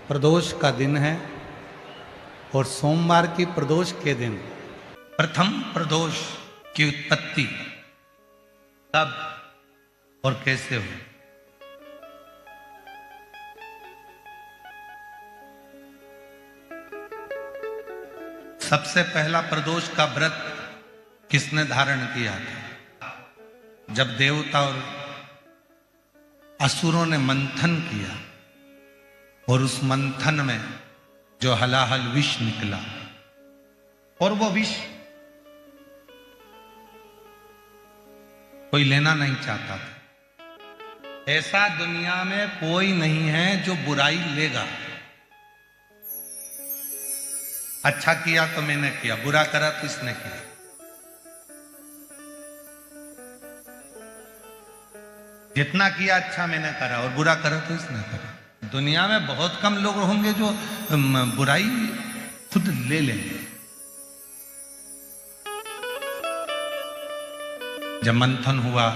प्रदोष का दिन है और सोमवार की प्रदोष के दिन प्रथम प्रदोष की उत्पत्ति कब और कैसे हुई। सबसे पहला प्रदोष का व्रत किसने धारण किया था? जब देवता और असुरों ने मंथन किया और उस मंथन में जो हलाहल विष निकला, और वो विष कोई लेना नहीं चाहता था। ऐसा दुनिया में कोई नहीं है जो बुराई लेगा। अच्छा किया तो मैंने किया, बुरा करा तो इसने किया। जितना किया अच्छा मैंने करा और बुरा करा तो इसने करा। दुनिया में बहुत कम लोग होंगे जो बुराई खुद ले लेंगे। जब मंथन हुआ,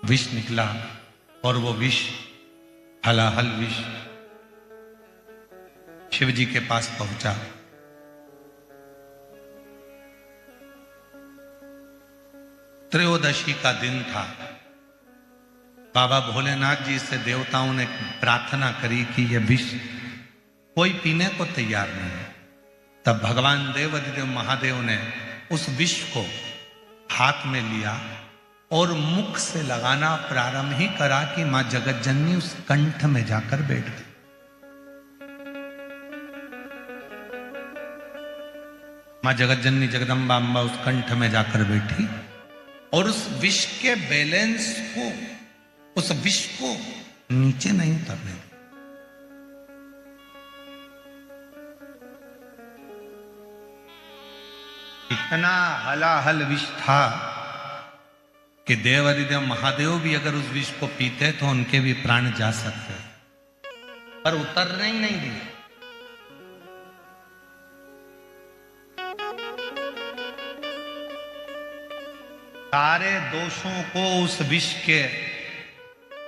विष निकला और वो विष हलाहल विष शिव जी के पास पहुंचा। त्रयोदशी का दिन था। बाबा भोलेनाथ जी से देवताओं ने प्रार्थना करी कि यह विष कोई पीने को तैयार नहीं है। तब भगवान देवाधिदेव महादेव ने उस विष को हाथ में लिया और मुख से लगाना प्रारंभ ही करा कि मां जगतजननी उस कंठ में जाकर बैठ गई। मां जगतजननी जगदम्बा अम्बा उस कंठ में जाकर बैठी और उस विष के बैलेंस को, उस विष को नीचे नहीं उतरने दी। इतना हलाहल विष था कि देवाधिदेव महादेव भी अगर उस विष को पीते तो उनके भी प्राण जा सकते, पर उतरने ही नहीं दिए। सारे दोषों को, उस विष के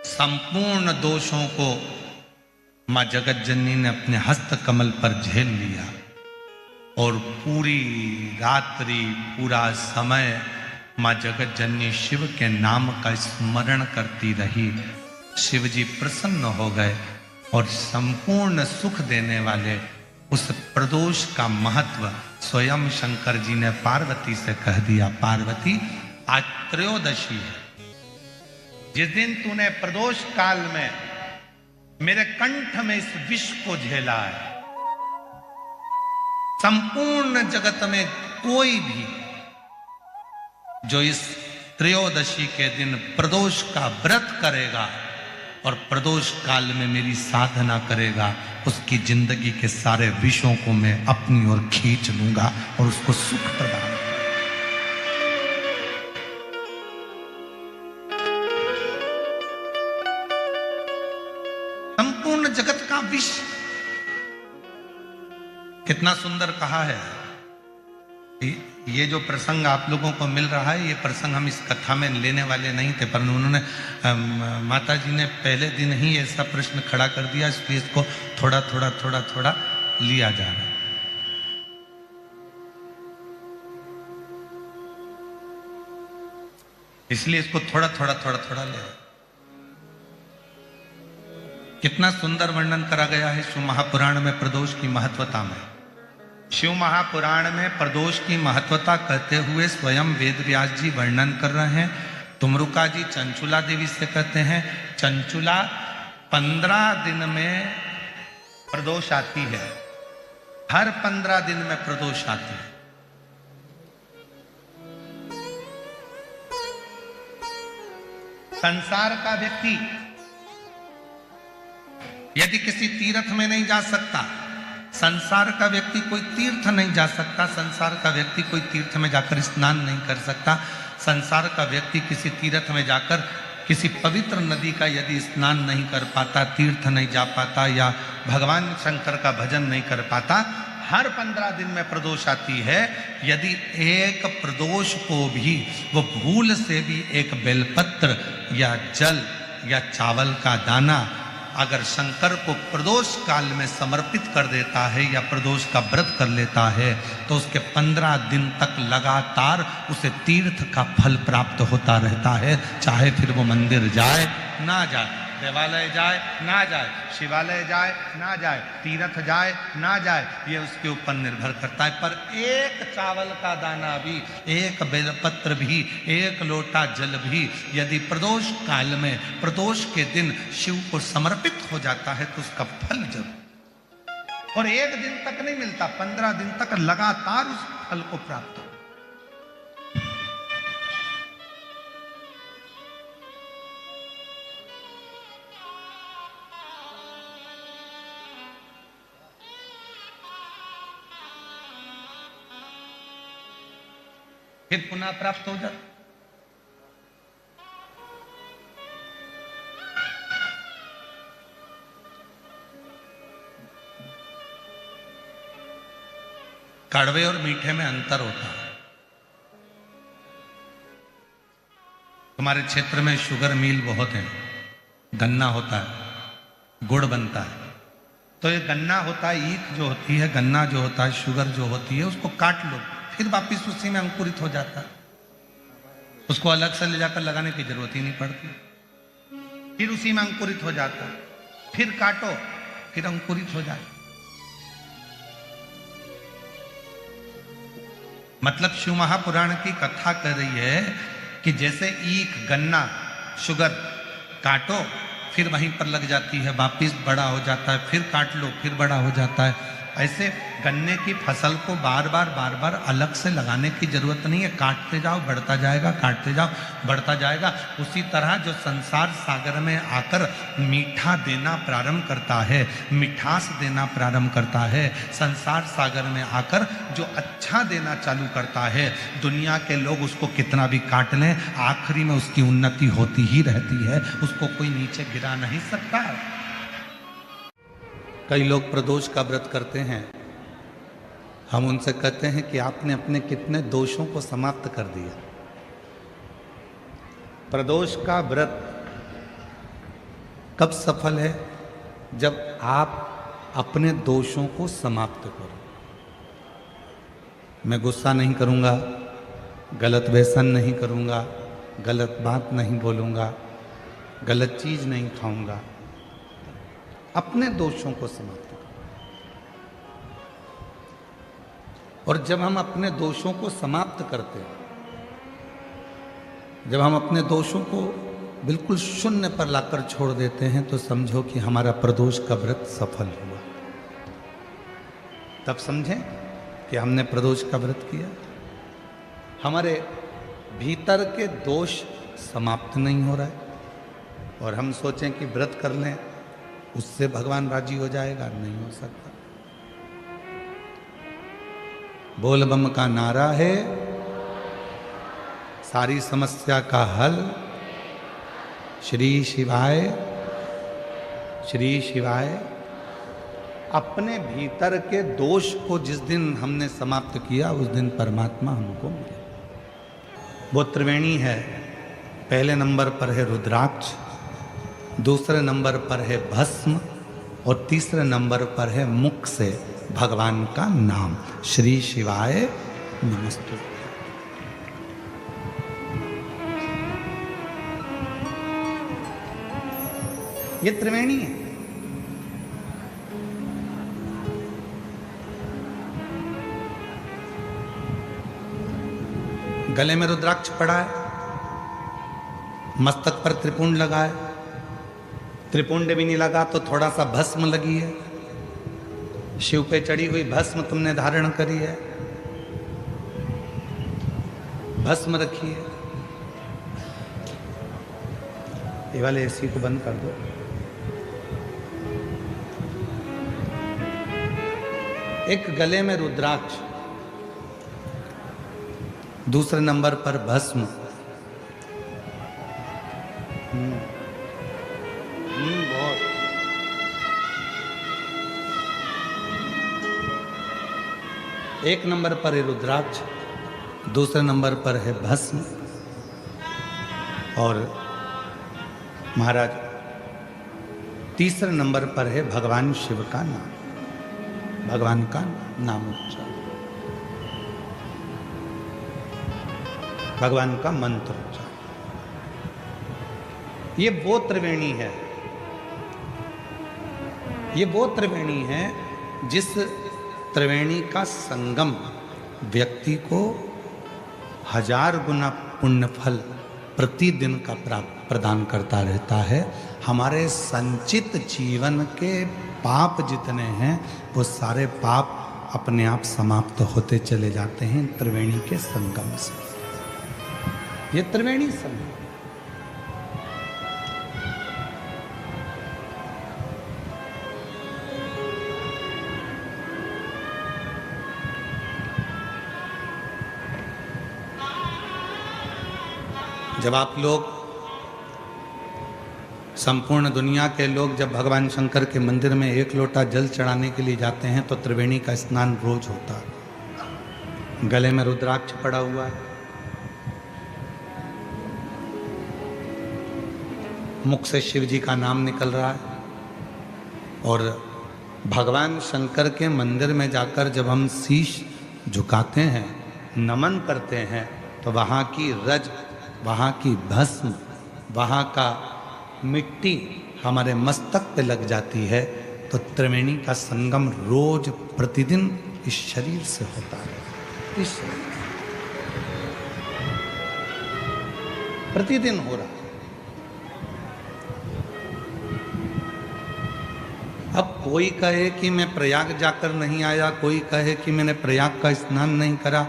संपूर्ण दोषों को मां जगतजननी ने अपने हस्त कमल पर झेल लिया और पूरी रात्रि, पूरा समय मां जगतजननी शिव के नाम का स्मरण करती रही। शिव जी प्रसन्न हो गए और संपूर्ण सुख देने वाले उस प्रदोष का महत्व स्वयं शंकर जी ने पार्वती से कह दिया। पार्वती, आज त्रयोदशी है। जिस दिन तूने प्रदोष काल में मेरे कंठ में इस विष को झेला है, संपूर्ण जगत में कोई भी जो इस त्रयोदशी के दिन प्रदोष का व्रत करेगा और प्रदोष काल में मेरी साधना करेगा, उसकी जिंदगी के सारे विषयों को मैं अपनी ओर खींच लूंगा और उसको सुख प्रदान। संपूर्ण जगत का विष, कितना सुंदर कहा है। ये जो प्रसंग आप लोगों को मिल रहा है, ये प्रसंग हम इस कथा में लेने वाले नहीं थे, पर उन्होंने माता जी ने पहले दिन ही ऐसा प्रश्न खड़ा कर दिया, इसलिए इसको थोड़ा थोड़ा थोड़ा थोड़ा लिया जा रहा है। इसलिए इसको थोड़ा थोड़ा थोड़ा थोड़ा ले। कितना सुंदर वर्णन करा गया है शिव महापुराण में प्रदोष की महत्वता में। शिव महापुराण में प्रदोष की महत्वता कहते हुए स्वयं वेद व्यास जी वर्णन कर रहे हैं। तुमरुका जी चंचुला देवी से कहते हैं, चंचुला 15 दिन में प्रदोष आती है, हर 15 दिन में प्रदोष आती है। संसार का व्यक्ति यदि किसी तीर्थ में नहीं जा सकता, संसार का व्यक्ति कोई तीर्थ नहीं जा सकता, संसार का व्यक्ति कोई तीर्थ में जाकर स्नान नहीं कर सकता, संसार का व्यक्ति किसी तीर्थ में जाकर किसी पवित्र नदी का यदि स्नान नहीं कर पाता, तीर्थ नहीं जा पाता, या भगवान शंकर का भजन नहीं कर पाता, हर 15 दिन में प्रदोष आती है। यदि एक प्रदोष को भी वो भूल से भी एक बेलपत्र या जल या चावल का दाना अगर शंकर को प्रदोष काल में समर्पित कर देता है या प्रदोष का व्रत कर लेता है तो उसके 15 दिन तक लगातार उसे तीर्थ का फल प्राप्त होता रहता है, चाहे फिर वो मंदिर जाए ना जाए, देवालय जाए ना जाए, शिवालय जाए ना जाए, तीर्थ जाए ना जाए, ये उसके ऊपर निर्भर करता है। पर एक चावल का दाना भी, एक बेलपत्र भी, एक लोटा जल भी यदि प्रदोष काल में प्रदोष के दिन शिव को समर्पित हो जाता है तो उसका फल जरूर, और एक दिन तक नहीं मिलता, 15 दिन तक लगातार उस फल को प्राप्त हो। फिर पुनः प्राप्त हो जाता। कड़वे और मीठे में अंतर होता है। तुम्हारे क्षेत्र में शुगर मिल बहुत है, गन्ना होता है, गुड़ बनता है, तो ये गन्ना होता है, ईख जो होती है, गन्ना जो होता है, शुगर जो होती है, उसको काट लो, फिर वापिस उसी में अंकुरित हो जाता है, उसको अलग से ले जाकर लगाने की जरूरत ही नहीं पड़ती, फिर उसी में अंकुरित हो जाता है, फिर काटो फिर अंकुरित हो जाए। मतलब शिव महापुराण की कथा कर रही है कि जैसे ईख, गन्ना, शुगर काटो फिर वहीं पर लग जाती है, वापिस बड़ा हो जाता है, फिर काट लो फिर बड़ा हो जाता है, ऐसे गन्ने की फसल को बार बार अलग से लगाने की जरूरत नहीं है, काटते जाओ बढ़ता जाएगा, काटते जाओ बढ़ता जाएगा। उसी तरह जो संसार सागर में आकर मीठा देना प्रारंभ करता है, मिठास देना प्रारंभ करता है, संसार सागर में आकर जो अच्छा देना चालू करता है, दुनिया के लोग उसको कितना भी काट लें, आखिरी में उसकी उन्नति होती ही रहती है, उसको कोई नीचे गिरा नहीं सकता। कई लोग प्रदोष का व्रत करते हैं, हम उनसे कहते हैं कि आपने अपने कितने दोषों को समाप्त कर दिया। प्रदोष का व्रत कब सफल है? जब आप अपने दोषों को समाप्त करो। मैं गुस्सा नहीं करूंगा, गलत व्यसन नहीं करूंगा, गलत बात नहीं बोलूंगा, गलत चीज नहीं खाऊंगा, अपने दोषों को समाप्त करो। और जब हम अपने दोषों को समाप्त करते हैं, जब हम अपने दोषों को बिल्कुल शून्य पर लाकर छोड़ देते हैं, तो समझो कि हमारा प्रदोष का व्रत सफल हुआ। तब समझें कि हमने प्रदोष का व्रत किया। हमारे भीतर के दोष समाप्त नहीं हो रहा है और हम सोचें कि व्रत कर लें उससे भगवान राजी हो जाएगा, नहीं हो सकता। बोल बम का नारा है सारी समस्या का हल, श्री शिवाय श्री शिवाय। अपने भीतर के दोष को जिस दिन हमने समाप्त किया, उस दिन परमात्मा हमको मिले। वो त्रिवेणी है। पहले नंबर पर है रुद्राक्ष, दूसरे नंबर पर है भस्म और तीसरे नंबर पर है मुख से भगवान का नाम, श्री शिवाय नमस्तु। ये त्रिवेणी है। गले में रुद्राक्ष पड़ा है, मस्तक पर त्रिपुंड लगा है, त्रिपुंड भी नहीं लगा तो थोड़ा सा भस्म लगी है, शिव पे चढ़ी हुई भस्म तुमने धारण करी है, भस्म रखी है। ये वाले एसी को बंद कर दो। एक गले में रुद्राक्ष, दूसरे नंबर पर भस्म। बहुत। एक नंबर पर है रुद्राक्ष, दूसरे नंबर पर है भस्म। और महाराज तीसरे नंबर पर है भगवान शिव का नाम, भगवान का नाम उच्चारण, भगवान का मंत्र उच्चारण। ये वो त्रिवेणी है, ये वो त्रिवेणी है जिस त्रिवेणी का संगम व्यक्ति को 1000 गुना पुण्य फल प्रतिदिन का प्रदान करता रहता है। हमारे संचित जीवन के पाप जितने हैं वो सारे पाप अपने आप समाप्त होते चले जाते हैं त्रिवेणी के संगम से। ये त्रिवेणी संगम, जब आप लोग, संपूर्ण दुनिया के लोग जब भगवान शंकर के मंदिर में 1 लोटा जल चढ़ाने के लिए जाते हैं तो त्रिवेणी का स्नान रोज होता है। गले में रुद्राक्ष पड़ा हुआ है, मुख से शिव जी का नाम निकल रहा है, और भगवान शंकर के मंदिर में जाकर जब हम शीश झुकाते हैं, नमन करते हैं, तो वहाँ की रज, वहाँ की भस्म, वहाँ का मिट्टी हमारे मस्तक पे लग जाती है। तो त्रिवेणी का संगम रोज प्रतिदिन इस शरीर से होता है, इस प्रतिदिन हो रहा है। अब कोई कहे कि मैं प्रयाग जाकर नहीं आया, कोई कहे कि मैंने प्रयाग का स्नान नहीं करा,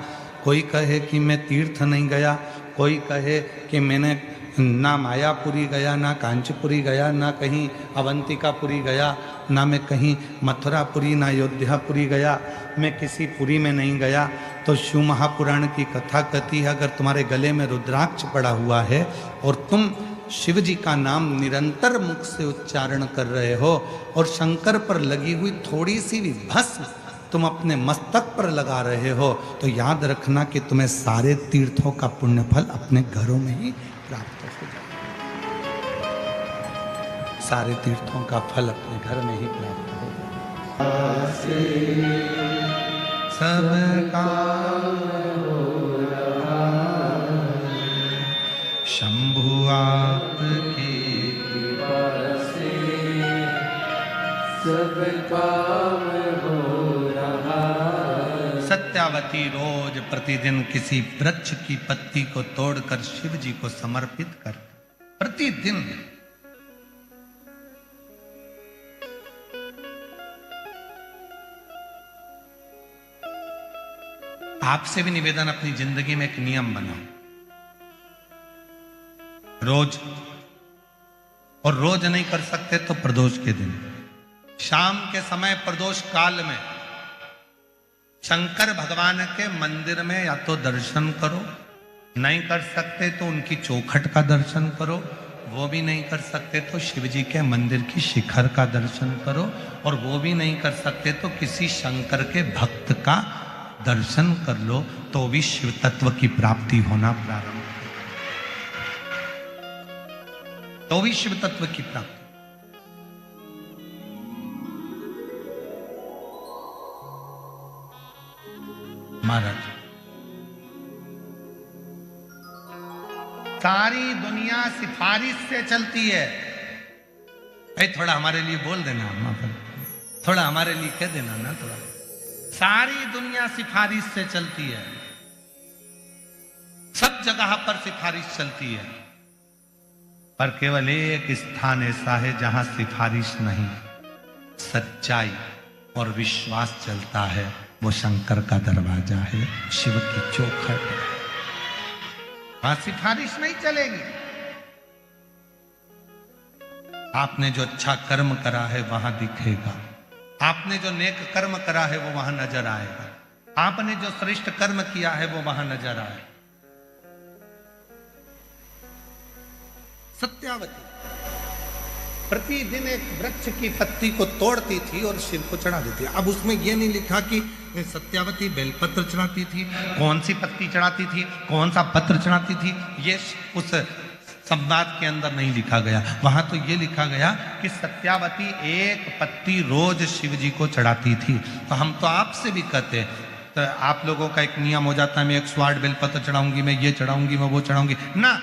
कोई कहे कि मैं तीर्थ नहीं गया, कोई कहे कि मैंने ना मायापुरी गया, ना कांचीपुरी गया, ना कहीं अवंतिकापुरी गया, ना मैं कहीं मथुरापुरी, ना अयोध्यापुरी गया, मैं किसी पुरी में नहीं गया। तो शिव महापुराण की कथा कहती है, अगर तुम्हारे गले में रुद्राक्ष पड़ा हुआ है और तुम शिव जी का नाम निरंतर मुख से उच्चारण कर रहे हो और शंकर पर लगी हुई थोड़ी सी भी भस्म तुम अपने मस्तक पर लगा रहे हो, तो याद रखना कि तुम्हें सारे तीर्थों का पुण्य फल अपने घरों में ही प्राप्त हो जाए। सारे तीर्थों का फल अपने घर में ही प्राप्त हो जाए। सबका शंभु आपकी कृपा से सब काम हो रहा। सत्यावती रोज प्रतिदिन किसी वृक्ष की पत्ती को तोड़कर शिव जी को समर्पित कर, प्रतिदिन आपसे भी निवेदन, अपनी जिंदगी में एक नियम बनाओ, रोज, और रोज नहीं कर सकते तो प्रदोष के दिन, शाम के समय प्रदोष काल में शंकर भगवान के मंदिर में या तो दर्शन करो, नहीं कर सकते तो उनकी चौखट का दर्शन करो, वो भी नहीं कर सकते तो शिव जी के मंदिर की शिखर का दर्शन करो, और वो भी नहीं कर सकते तो किसी शंकर के भक्त का दर्शन कर लो, तो भी शिव तत्व की प्राप्ति होना प्रारंभ, तो भी शिव तत्व की प्राप्ति। महाराज, सारी दुनिया सिफारिश से चलती है। भाई थोड़ा हमारे लिए बोल देना, थोड़ा हमारे लिए कह देना ना, थोड़ा। सारी दुनिया सिफारिश से चलती है, सब जगह पर सिफारिश चलती है, पर केवल एक स्थान ऐसा है जहां सिफारिश नहीं, सच्चाई और विश्वास चलता है, वो शंकर का दरवाजा है, शिव की चौखट है, वहां सिफारिश नहीं चलेगी। आपने जो अच्छा कर्म करा है वहां दिखेगा, आपने जो नेक कर्म करा है वो वहां नजर आएगा, आपने जो श्रेष्ठ कर्म किया है वो वहां नजर आएगा। सत्यावती प्रतिदिन एक वृक्ष की पत्ती को तोड़ती थी और शिव को चढ़ा देती। अब उसमें यह नहीं लिखा कि सत्यावती बेलपत्र चढ़ाती थी, कौन सी पत्ती चढ़ाती थी, कौन सा पत्र चढ़ाती थी, ये उस संवाद के अंदर नहीं लिखा गया। वहां तो ये लिखा गया कि सत्यावती एक पत्ती रोज शिव जी को चढ़ाती थी। तो हम तो आपसे भी कहते, तो आप लोगों का एक नियम हो जाता है, मैं 108 बेलपत्र चढ़ाऊंगी, मैं ये चढ़ाऊंगी, मैं वो चढ़ाऊंगी ना।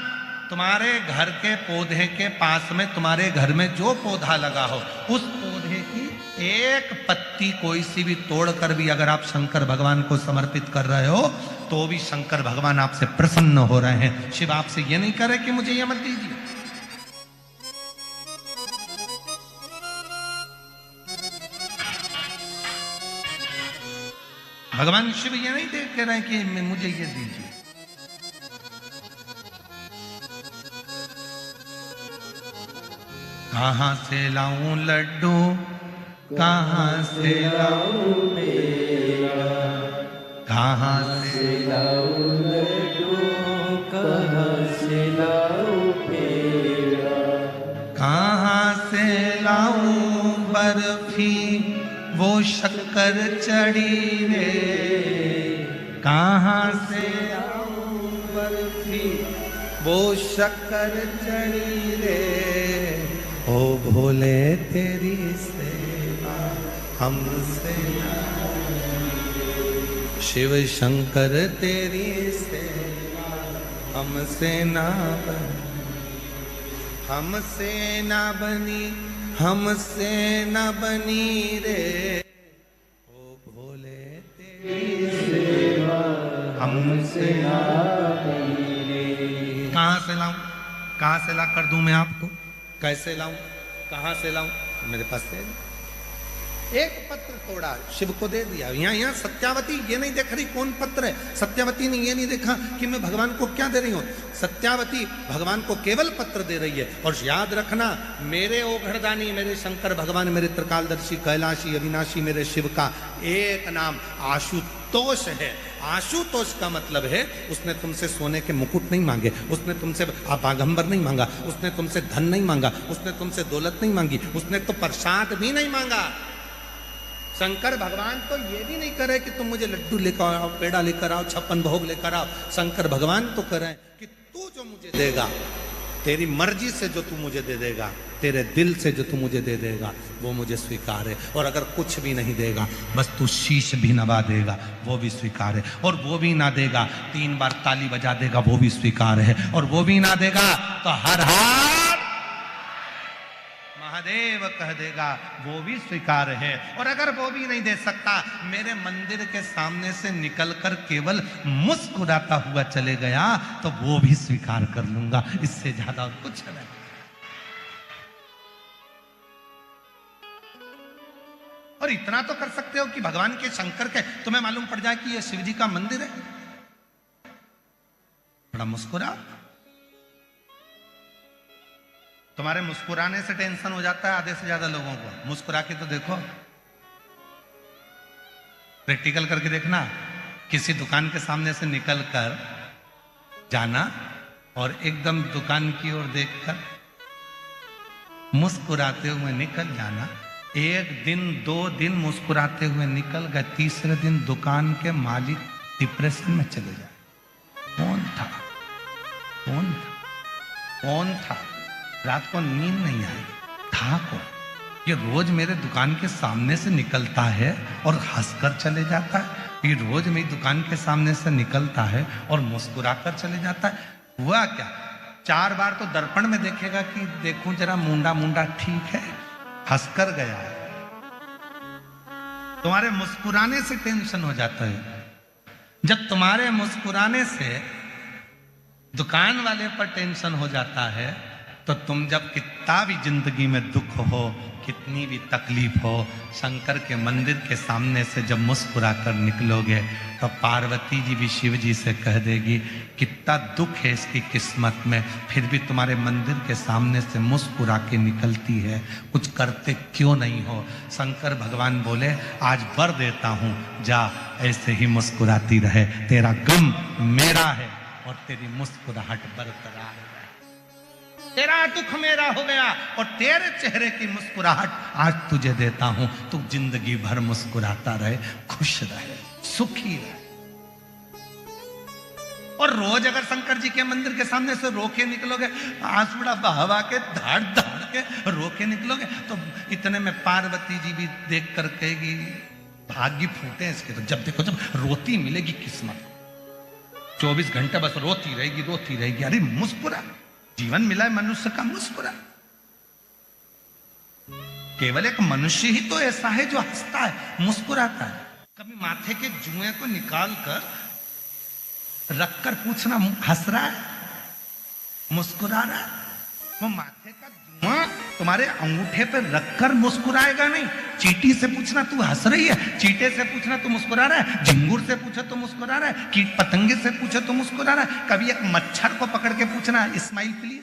तुम्हारे घर के पौधे के पास में, तुम्हारे घर में जो पौधा लगा हो, उस पौधे की एक पत्ती कोई सी भी तोड़कर भी अगर आप शंकर भगवान को समर्पित कर रहे हो, तो भी शंकर भगवान आपसे प्रसन्न हो रहे हैं। शिव आपसे ये नहीं करे कि मुझे ये मत दीजिए। भगवान शिव ये नहीं देख कह रहे हैं कि मुझे ये दीजिए। कहां से लाऊं लड्डू, कहां से लाऊं पेड़ा, कहां से लाऊं लड्डू, कहां से लाऊं पेड़ा, कहां से लाऊं बर्फी वो शक्कर चढ़ी रे, कहां से लाऊं बर्फी वो शक्कर चढ़ी रे, ओ भोले तेरी सेवा हमसे ना, शिव शंकर तेरी सेवा हमसे ना बनी, हमसे ना बनी, हमसे ना बनी रे, ओ भोले तेरी सेवा हमसे ना बनी रे। कहाँ से लाऊं, कहाँ से ला कर दूं मैं आपको, कैसे लाऊं, कहां से लाऊं? मेरे पास है। एक पत्र तोड़ा, शिव को दे दिया। यहाँ सत्यावती ये नहीं देख रही कौन पत्र है। सत्यावती ने ये नहीं देखा कि मैं भगवान को क्या दे रही हूं। सत्यावती भगवान को केवल पत्र दे रही है। और याद रखना, मेरे ओघड़दानी, मेरे शंकर भगवान, मेरे त्रिकालदर्शी, कैलाशी, अविनाशी, मेरे शिव का एक नाम आशुतोष है। आशुतोष का मतलब है उसने तुमसे सोने के मुकुट नहीं मांगे, उसने तुमसे आपागंबर नहीं मांगा, उसने तुमसे धन नहीं मांगा, उसने तुमसे दौलत नहीं मांगी, उसने तो प्रसाद भी नहीं मांगा। शंकर भगवान तो ये भी नहीं करे कि तुम मुझे लड्डू लेकर आओ, पेड़ा लेकर आओ, 56 भोग लेकर आओ। शंकर भगवान तो करे कि तू जो मुझे देगा, तेरी मर्जी से जो तू मुझे दे देगा, तेरे दिल से जो तू मुझे दे देगा, वो मुझे स्वीकार है। और अगर कुछ भी नहीं देगा, बस तू शीश भी नवा देगा, वो भी स्वीकार है। और वो भी ना देगा, 3 बार ताली बजा देगा, वो भी स्वीकार है। और वो भी ना देगा तो हर हार महादेव कह देगा, वो भी स्वीकार है। और अगर वो भी नहीं दे सकता, मेरे मंदिर के सामने से निकलकर केवल मुस्कुराता हुआ चले गया, तो वो भी स्वीकार कर लूंगा। इससे ज्यादा और कुछ नहीं। और इतना तो कर सकते हो कि भगवान के शंकर के तुम्हें मालूम पड़ जाए कि ये शिव जी का मंदिर है, बड़ा मुस्कुरा। तुम्हारे मुस्कुराने से टेंशन हो जाता है आधे से ज्यादा लोगों को। मुस्कुरा के तो देखो, प्रैक्टिकल करके देखना। किसी दुकान के सामने से निकलकर जाना और एकदम दुकान की ओर देखकर मुस्कुराते हुए निकल जाना। 1 दिन 2 दिन मुस्कुराते हुए निकल गए, तीसरे दिन दुकान के मालिक डिप्रेशन में चले जाए। कौन था, कौन था, कौन था? रात को नींद नहीं आई, था कौन? ये रोज मेरे दुकान के सामने से निकलता है और हंसकर चले जाता है। ये रोज मेरी दुकान के सामने से निकलता है और मुस्कुराकर चले जाता है। हुआ क्या? 4 बार तो दर्पण में देखेगा कि देखूं जरा मुंडा मुंडा ठीक है, हंसकर गया है। तुम्हारे मुस्कुराने से टेंशन हो जाता है। जब तुम्हारे मुस्कुराने से दुकान वाले पर टेंशन हो जाता है, तो तुम जब कितना भी जिंदगी में दुख हो, कितनी भी तकलीफ हो, शंकर के मंदिर के सामने से जब मुस्कुरा कर निकलोगे, तो पार्वती जी भी शिव जी से कह देगी कितना दुख है इसकी किस्मत में, फिर भी तुम्हारे मंदिर के सामने से मुस्कुरा के निकलती है, कुछ करते क्यों नहीं हो? शंकर भगवान बोले आज वर देता हूं, जा ऐसे ही मुस्कुराती रहे, तेरा गम मेरा है और तेरी मुस्कुराहट बरकरार है। तेरा दुख मेरा हो गया और तेरे चेहरे की मुस्कुराहट आज तुझे देता हूं। तू जिंदगी भर मुस्कुराता रहे, खुश रहे, सुखी रहे। और रोज अगर शंकर जी के मंदिर के सामने से रोके निकलोगे, आंसुड़ा बहवा के धाड़ धाड़ के रोके निकलोगे, तो इतने में पार्वती जी भी देख कर कहेगी भाग्य फूटे इसके। तो जब देखो जब रोती मिलेगी किस्मत, 24 घंटे बस रोती रहेगी। अरे मुस्कुरा, जीवन मिला है मनुष्य का, मुस्कुरा। केवल एक मनुष्य ही तो ऐसा है जो हंसता है, मुस्कुराता है। कभी माथे के जुएं को निकाल कर रखकर पूछना हंस रहा है, मुस्कुरा रहा है? वो माथे का जुआ तुम्हारे अंगूठे पर रखकर मुस्कुराएगा नहीं। चींटी से पूछना तू हंस रही है, चींटे से पूछना तू मुस्कुरा रहा है, झिंगुर से पूछो तो मुस्कुरा रहा है, कीट पतंगे से पूछो तो मुस्कुरा रहा है। कभी एक मच्छर को पकड़ के पूछना स्माइल प्लीज,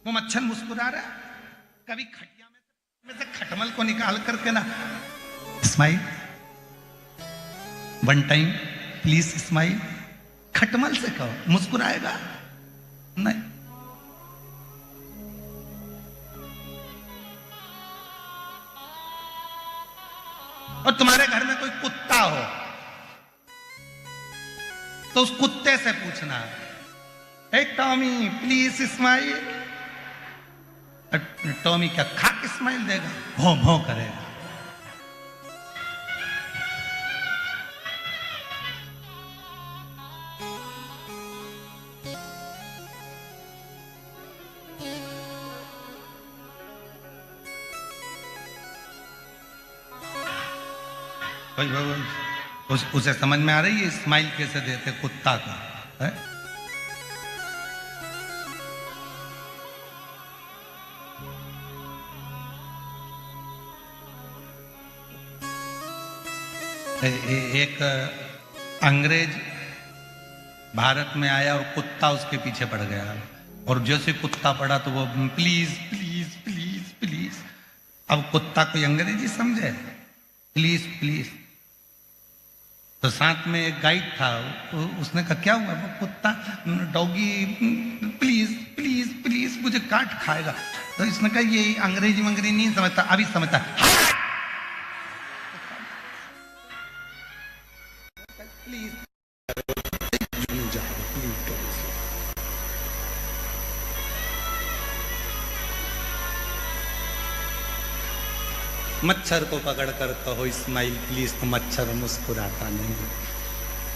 वो मच्छर मुस्कुरा रहा है। कभी खटिया में से खटमल को निकाल करके ना smile, one time please smile, खटमल से कहो, मुस्कुराएगा नहीं। और तुम्हारे घर में कोई कुत्ता हो तो उस कुत्ते से पूछना, हे टॉमी प्लीज स्माइल। टॉमी क्या खाक स्माइल देगा, भौं भौं करेगा। उसे समझ में आ रही है स्माइल कैसे देते कुत्ता का है? एक अंग्रेज भारत में आया और कुत्ता उसके पीछे पड़ गया, और जैसे कुत्ता पड़ा तो वो प्लीज प्लीज प्लीज प्लीज। अब कुत्ता कोई अंग्रेजी समझे, प्लीज प्लीज। तो साथ में एक गाइड था, उसने कहा क्या हुआ? वो कुत्ता डॉगी प्लीज प्लीज प्लीज मुझे काट खाएगा। तो इसने कहा ये अंग्रेजी मंग्रेजी नहीं समझता, अभी समझता। प्लीज मच्छर को पकड़कर कहो स्माइल प्लीज, तो मच्छर मुस्कुराता नहीं।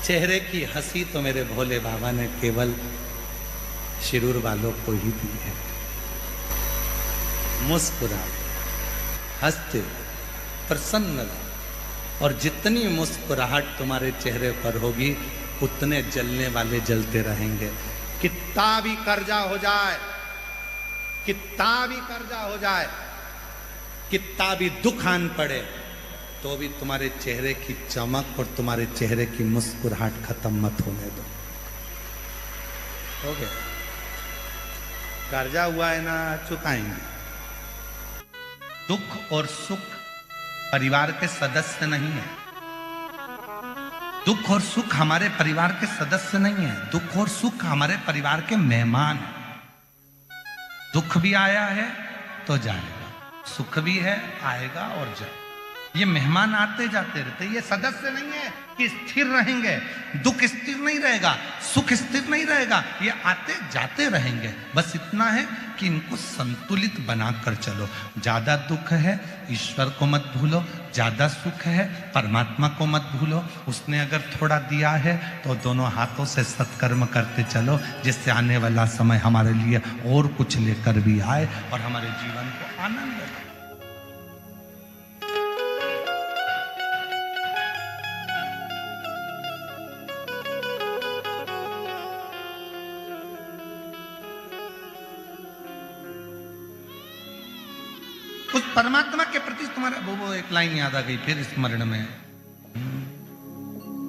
चेहरे की हंसी तो मेरे भोले बाबा ने केवल शिरूर वालों को ही दी है। मुस्कुरा, हंसते, प्रसन्न, और जितनी मुस्कुराहट तुम्हारे चेहरे पर होगी उतने जलने वाले जलते रहेंगे। कितना भी कर्जा हो जाए, कितना भी कर्जा हो जाए, कितना भी दुख आन पड़े, तो भी तुम्हारे चेहरे की चमक और तुम्हारे चेहरे की मुस्कुराहट खत्म मत होने दो। हो गया? कर्जा हुआ है ना, चुकाएंगे। दुख और सुख परिवार के सदस्य नहीं है। दुख और सुख हमारे परिवार के सदस्य नहीं है। दुख और सुख हमारे परिवार के मेहमान हैं। दुख भी आया है तो जाएगा, सुख भी है आएगा और जाएगा। ये मेहमान आते जाते रहते, ये सदस्य नहीं है कि स्थिर रहेंगे। दुख स्थिर नहीं रहेगा, सुख स्थिर नहीं रहेगा, ये आते जाते रहेंगे। बस इतना है कि इनको संतुलित बनाकर चलो। ज्यादा दुख है ईश्वर को मत भूलो, ज्यादा सुख है परमात्मा को मत भूलो। उसने अगर थोड़ा दिया है तो दोनों हाथों से सत्कर्म करते चलो, जिससे आने वाला समय हमारे लिए और कुछ लेकर भी आए और हमारे जीवन को आनंद दे। उस परमात्मा के प्रति तुम्हारा वो एक लाइन याद आ गई फिर स्मरण में।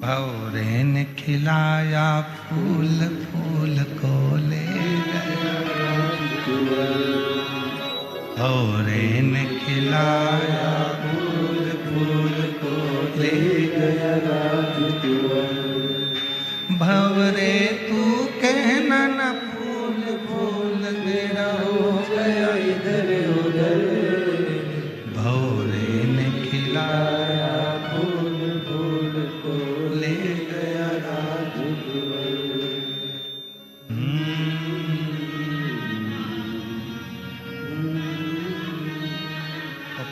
भौरे ने खिलाया फूल फूल को ले गया, भौरे ने खिलाया फूल फूल को ले गया। भवरे तू कहना न फूल फूल मेरा हो गया इधर उधर। भौरे ने खिलाया फूल फूल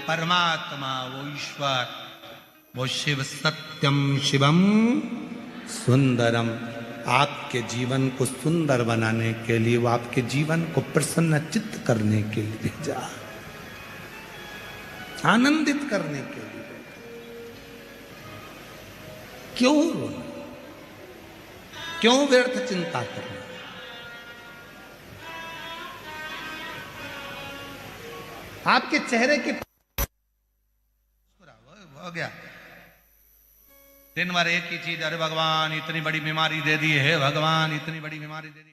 परमात्मा, वो ईश्वर, वो शिव सत्यम शिवम सुंदरम, आपके जीवन को सुंदर बनाने के लिए, वो आपके जीवन को प्रसन्न चित्त करने के लिए जा, आनंदित करने के लिए। क्यों रोना, क्यों व्यर्थ चिंता करना? आपके चेहरे के हो गया दिन भर एक ही चीज, अरे भगवान इतनी बड़ी बीमारी दे दी है, भगवान इतनी बड़ी बीमारी दे दी,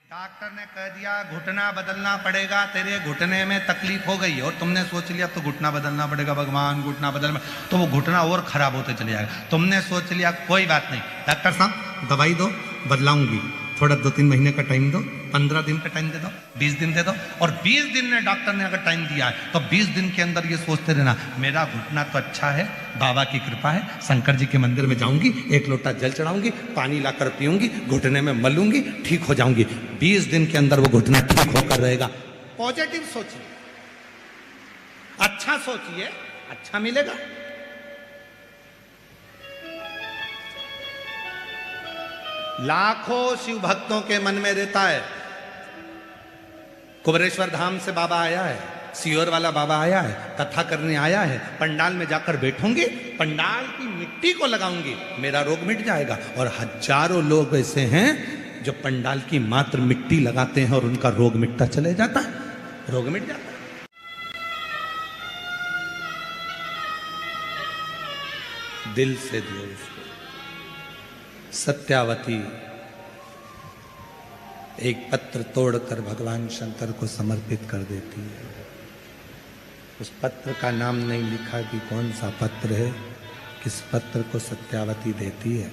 डॉक्टर ने कह दिया घुटना बदलना पड़ेगा, तेरे घुटने में तकलीफ हो गई और तुमने सोच लिया तो घुटना बदलना पड़ेगा, भगवान घुटना बदलना, तो वो घुटना और खराब होते चले जाएगा। तुमने सोच लिया कोई बात नहीं, डॉक्टर साहब दवाई दो, बदलाऊंगी, थोड़ा 2-3 महीने का टाइम दो, 15 दिन का टाइम दे दो, 20 दिन दे दो, और 20 दिन ने डॉक्टर ने अगर टाइम दिया है तो 20 दिन के अंदर ये सोचते रहना, मेरा घुटना तो अच्छा है, बाबा की कृपा है, शंकर जी के मंदिर में जाऊंगी, 1 लोटा जल चढ़ाऊंगी, पानी लाकर पीऊंगी, घुटने में मलूंगी, ठीक हो जाऊंगी। 20 दिन के अंदर वो घुटना ठीक होकर रहेगा। पॉजिटिव सोचिए, अच्छा सोचिए, अच्छा मिलेगा। लाखों शिव भक्तों के मन में रहता है, कुबरेश्वर धाम से बाबा आया है, सीहोर वाला बाबा आया है, कथा करने आया है, पंडाल में जाकर बैठूंगी, पंडाल की मिट्टी को लगाऊंगी, मेरा रोग मिट जाएगा। और हजारों लोग ऐसे हैं जो पंडाल की मात्र मिट्टी लगाते हैं और उनका रोग मिटता चले जाता है, रोग मिट जाता है। दिल से दियो उसको। सत्यावती एक पत्र तोड़कर भगवान शंकर को समर्पित कर देती है। उस पत्र का नाम नहीं लिखा कि कौन सा पत्र है, किस पत्र को सत्यावती देती है,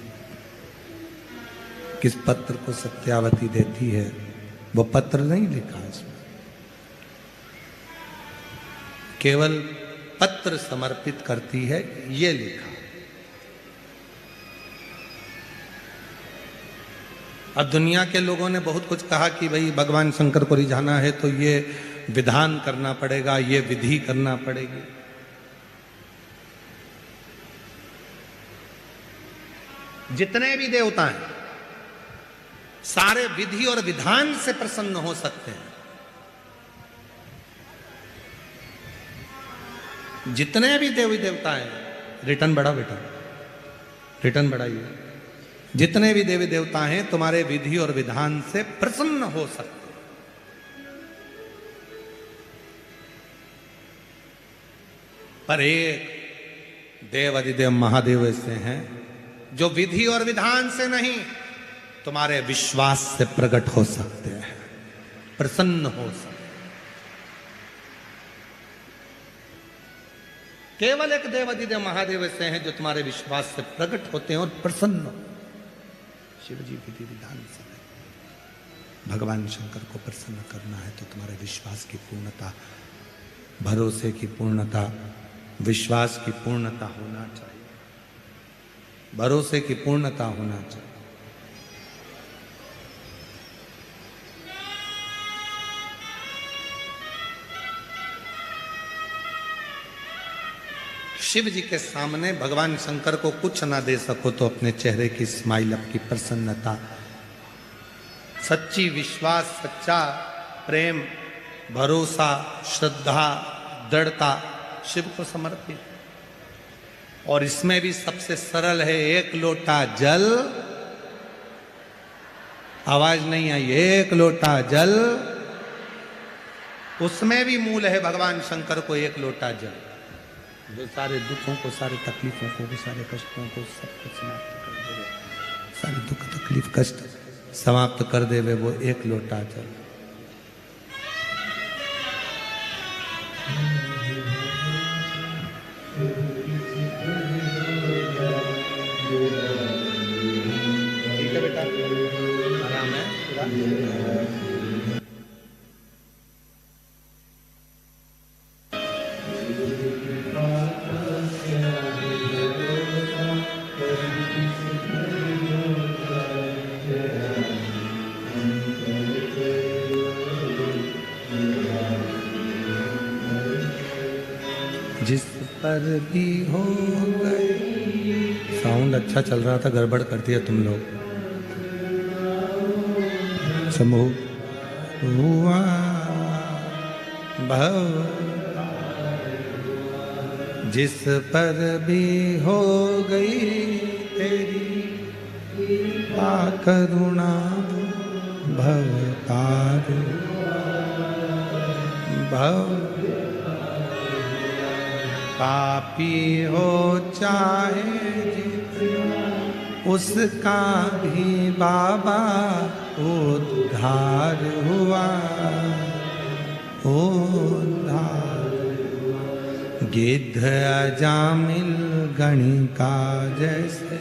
किस पत्र को सत्यावती देती है, वो पत्र नहीं लिखा उसमें, केवल पत्र समर्पित करती है ये लिखा। अब दुनिया के लोगों ने बहुत कुछ कहा कि भाई भगवान शंकर को रिझाना है तो ये विधान करना पड़ेगा, ये विधि करना पड़ेगी। जितने भी देवता हैं सारे विधि और विधान से प्रसन्न हो सकते हैं। जितने भी देवी देवता हैं, रिटर्न बढ़ा बेटा, रिटर्न बढ़ाइए। जितने भी देवी देवता हैं तुम्हारे विधि और विधान से प्रसन्न हो सकते हैं। पर एक देव अधिदेव महादेव ऐसे हैं जो विधि और विधान से नहीं, तुम्हारे विश्वास से प्रकट हो सकते हैं, प्रसन्न हो सकते हैं। केवल एक देव अधिदेव महादेव ऐसे हैं जो तुम्हारे विश्वास से प्रकट होते हैं और प्रसन्न। शिव जी विधि विधान से नहीं। भगवान शंकर को प्रसन्न करना है तो तुम्हारे विश्वास की पूर्णता, भरोसे की पूर्णता, विश्वास की पूर्णता होना चाहिए, भरोसे की पूर्णता होना चाहिए। शिव जी के सामने भगवान शंकर को कुछ ना दे सको तो अपने चेहरे की स्माइल, आपकी प्रसन्नता, सच्ची विश्वास, सच्चा प्रेम, भरोसा, श्रद्धा, दृढ़ता शिव को समर्पित। और इसमें भी सबसे सरल है 1 लोटा जल, आवाज नहीं आई, 1 लोटा जल, उसमें भी मूल है भगवान शंकर को 1 लोटा जल, जो सारे दुखों को, सारे तकलीफों को, सारे कष्टों को सब कुछ समाप्त कर देवे, सारे दुख तकलीफ कष्ट समाप्त कर देवे, वो 1 लोटा जल। ठीक है बेटा, आराम है पूरा। जिस पर भी हो गए। साउंड अच्छा चल रहा था, गड़बड़ कर दिया तुम लोग। समूह हुआ भव, जिस पर भी हो गई तेरी करुणा भव पार। भव पापी हो चाहे जितना, उसका भी बाबा उद्धार हुआ। उद्धार गिद्ध अजामिल गणिका जैसे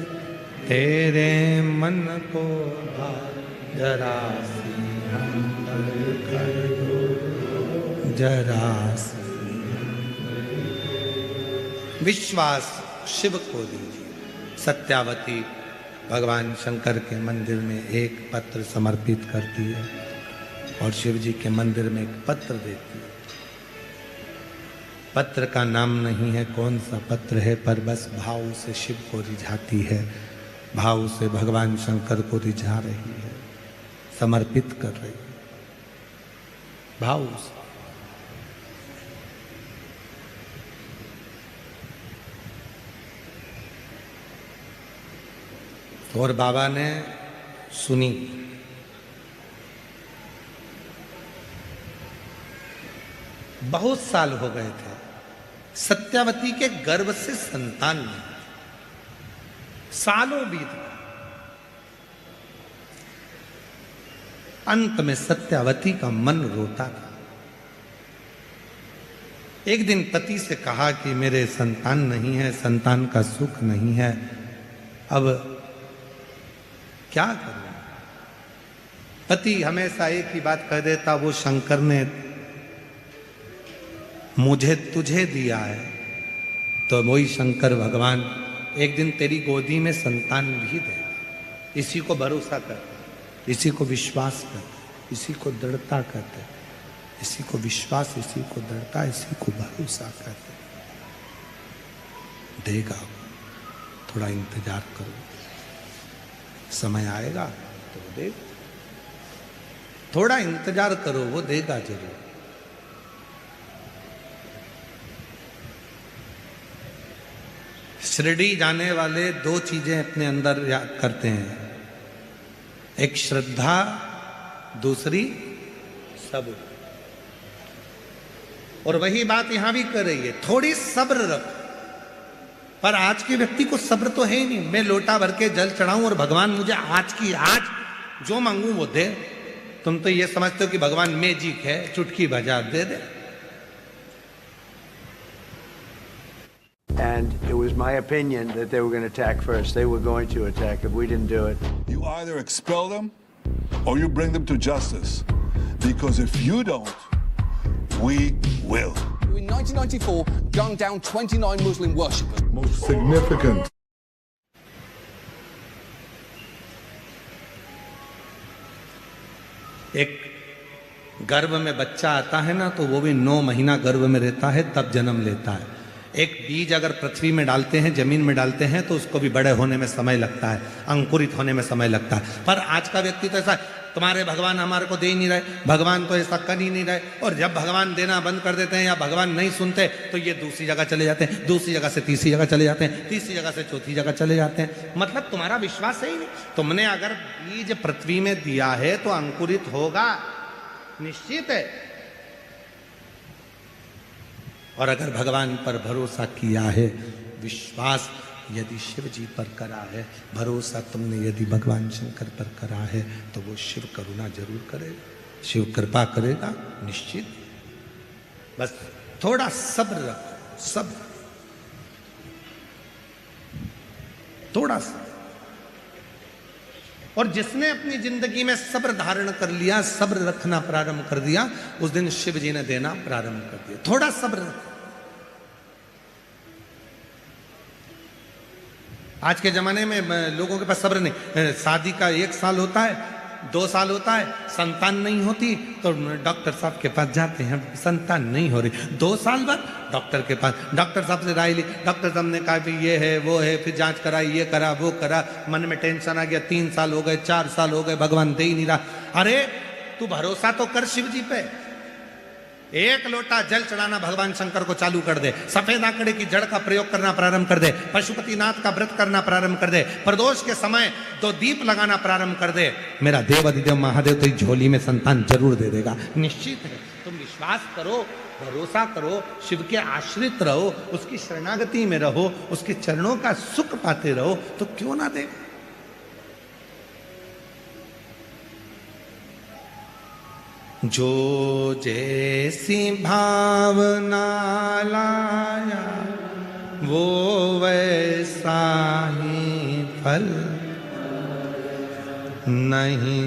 तेरे मन को भा जरा सी हमदल कर दो, जरा सी। विश्वास शिव को दीजिए। सत्यावती भगवान शंकर के मंदिर में एक पत्र समर्पित करती है और शिव जी के मंदिर में एक पत्र देती है। पत्र का नाम नहीं है कौन सा पत्र है, पर बस भाव से शिव को रिझाती है, भाव से भगवान शंकर को रिझा रही है, समर्पित कर रही है भाव से। और बाबा ने सुनी। बहुत साल हो गए थे, सत्यावती के गर्भ से संतान नहीं, सालों बीत गए। अंत में सत्यावती का मन रोता था। एक दिन पति से कहा कि मेरे संतान नहीं है, संतान का सुख नहीं है, अब क्या करूं। पति हमेशा एक ही बात कह देता, वो शंकर ने मुझे तुझे दिया है, तो वही शंकर भगवान एक दिन तेरी गोदी में संतान भी दे। इसी को भरोसा कर, इसी को विश्वास कर, इसी को दृढ़ता कहते, इसी को विश्वास, इसी को दृढ़ता, इसी को भरोसा कहते। देगा, थोड़ा इंतजार करो, समय आएगा तो वो देगा। थोड़ा इंतजार करो, वो देगा जरूर। शिरडी जाने वाले दो चीजें अपने अंदर याद करते हैं, एक श्रद्धा, दूसरी सब्र। और वही बात यहां भी कर रही है, थोड़ी सब्र रखो। पर आज के व्यक्ति को सब्र तो है ही नहीं। मैं लोटा भर के जल चढ़ाऊं और भगवान मुझे आज की आज जो मांगू वो दे। तुम तो ये समझते हो कि भगवान मैजिक है, चुटकी बजा दे दे। And it was my opinion that they were going to attack first. They were going to attack if we didn't do it. You either expel them or you bring them to justice. Because if you don't, we will. In 1994, gunned down 29 Muslim worshippers. Most significant. एक गर्भ में बच्चा आता है ना, तो वो भी 9 महीना गर्भ में रहता है, तब जन्म लेता है। एक बीज अगर पृथ्वी में डालते हैं, जमीन में डालते हैं, तो उसको भी बड़े होने में समय लगता है, अंकुरित होने में समय लगता है। पर आज का व्यक्ति तो ऐसा, तुम्हारे भगवान हमारे को दे ही नहीं रहे, भगवान तो ऐसा कर ही नहीं रहे। और जब भगवान देना बंद कर देते हैं या भगवान नहीं सुनते, तो ये दूसरी जगह चले जाते हैं, दूसरी जगह से तीसरी जगह चले जाते हैं, तीसरी जगह से चौथी जगह चले जाते हैं। मतलब तुम्हारा विश्वास है ही नहीं। तुमने अगर बीज पृथ्वी में दिया है तो अंकुरित होगा, निश्चित है। और अगर भगवान पर भरोसा किया है, विश्वास यदि शिव जी पर करा है, भरोसा तुमने यदि भगवान शंकर पर करा है, तो वो शिव करुणा जरूर करेगा, शिव कृपा करेगा, निश्चित। बस थोड़ा सब्र रखो, सब्र, थोड़ा सा। और जिसने अपनी जिंदगी में सब्र धारण कर लिया, सब्र रखना प्रारंभ कर दिया, उस दिन शिव जी ने देना प्रारंभ कर दिया। थोड़ा सब्र रखो। आज के जमाने में लोगों के पास सब्र नहीं। शादी का 1 साल होता है, 2 साल होता है, संतान नहीं होती तो डॉक्टर साहब के पास जाते हैं, संतान नहीं हो रही। 2 साल बाद डॉक्टर के पास, डॉक्टर साहब से राय ली, डॉक्टर साहब ने कहा कि ये है वो है, फिर जांच कराई, ये करा वो करा, मन में टेंशन आ गया, 3 साल हो गए, 4 साल हो गए, भगवान दे ही नहीं रहा। अरे तू भरोसा तो कर शिव जी पे, 1 लोटा जल चढ़ाना भगवान शंकर को चालू कर दे, सफेद आंकड़े की जड़ का प्रयोग करना प्रारंभ कर दे, पशुपतिनाथ का व्रत करना प्रारंभ कर दे, प्रदोष के समय 2 दीप लगाना प्रारंभ कर दे, मेरा देव अधिदेव महादेव तो झोली में संतान जरूर दे देगा, निश्चित है। तुम विश्वास करो, भरोसा करो, शिव के आश्रित रहो, उसकी शरणागति में रहो, उसके चरणों का सुख पाते रहो, तो क्यों ना दे। जो जैसी भावना लाया वो वैसा ही फल नहीं।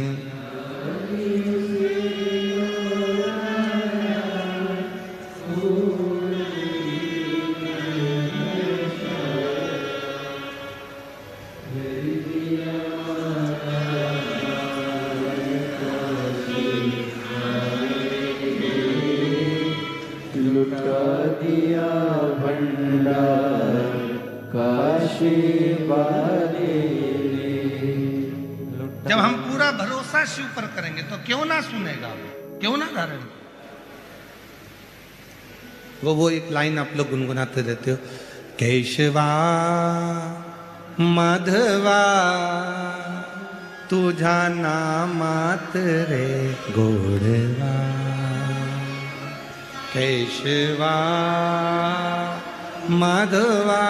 जब हम पूरा भरोसा शिव पर करेंगे तो क्यों ना सुनेगा, क्यों ना धारण। वो एक लाइन आप लोग गुनगुनाते रहते हो, केशवा माधवा तुझा नामात रे गोडवा, केशवा माधवा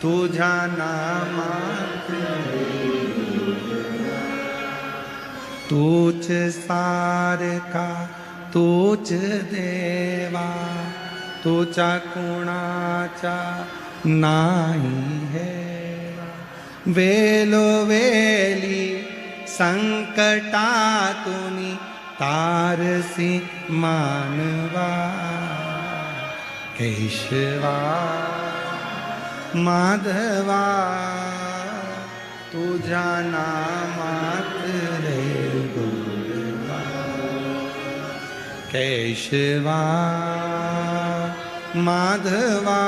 तुझा नामात रे, तूच सार का तूच देवा, तुझा कुणाचा नाही है, वेलो वेली संकटातुनी तारसी मानवा, केशवा माधवा तुझा नामात रे गोडवा, केशवा माधवा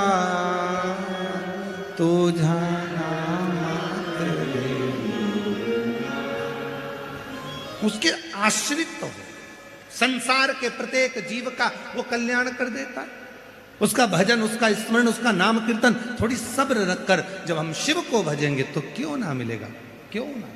तुझा नामात रे। उसके आश्रित तो हो, संसार के प्रत्येक जीव का वो कल्याण कर देता है। उसका भजन, उसका स्मरण, उसका नाम कीर्तन, थोड़ी सब्र रखकर जब हम शिव को भजेंगे तो क्यों ना मिलेगा, क्यों ना।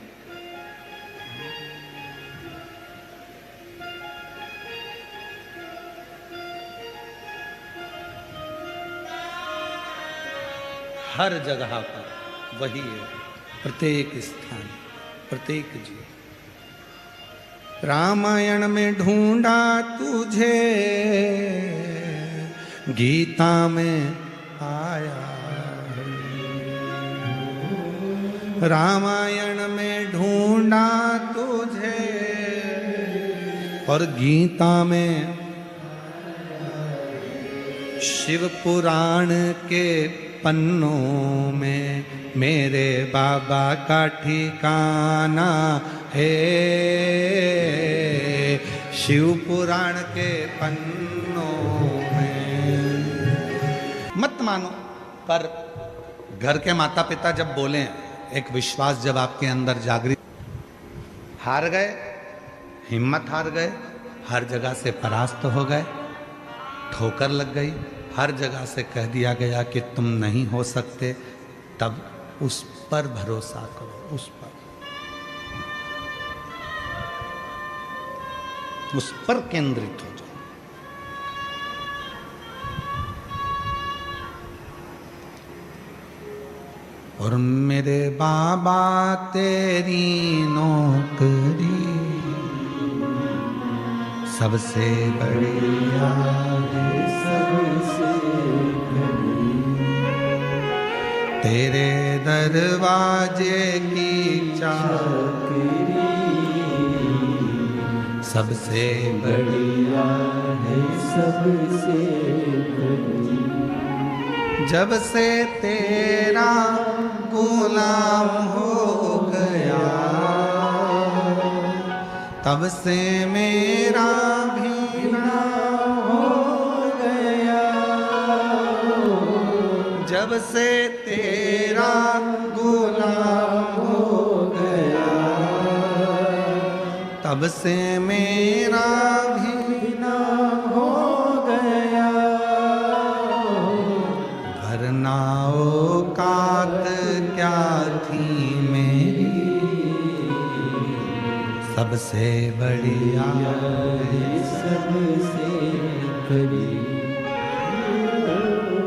हर जगह पर वही है, प्रत्येक स्थान, प्रत्येक जीव। रामायण में ढूंढा तुझे, गीता में आया, रामायण में ढूंढा तुझे और गीता में, शिव पुराण के पन्नों में मेरे बाबा का ठिकाना है, शिव पुराण के पन्नों में। मत मानो, पर घर के माता पिता जब बोले, एक विश्वास जब आपके अंदर जागृत, हार गए, हिम्मत हार गए, हर जगह से परास्त हो गए, ठोकर लग गई, हर जगह से कह दिया गया कि तुम नहीं हो सकते, तब उस पर भरोसा करो, उस पर केंद्रित हो जाओ। और मेरे बाबा तेरी नौकरी सबसे बढ़िया है, सबसे तेरे दरवाजे की चाकरी सबसे बढ़िया है, सबसे बढ़िया। जब से तेरा गुलाम हो गया, तब से मेरा भी ना हो गया, जब से तेरा गुलाम हो गया, तब से मेरा भी ना हो गया। वरना औकात क्या थी मेरी, सबसे बढ़िया सबसे बड़ी।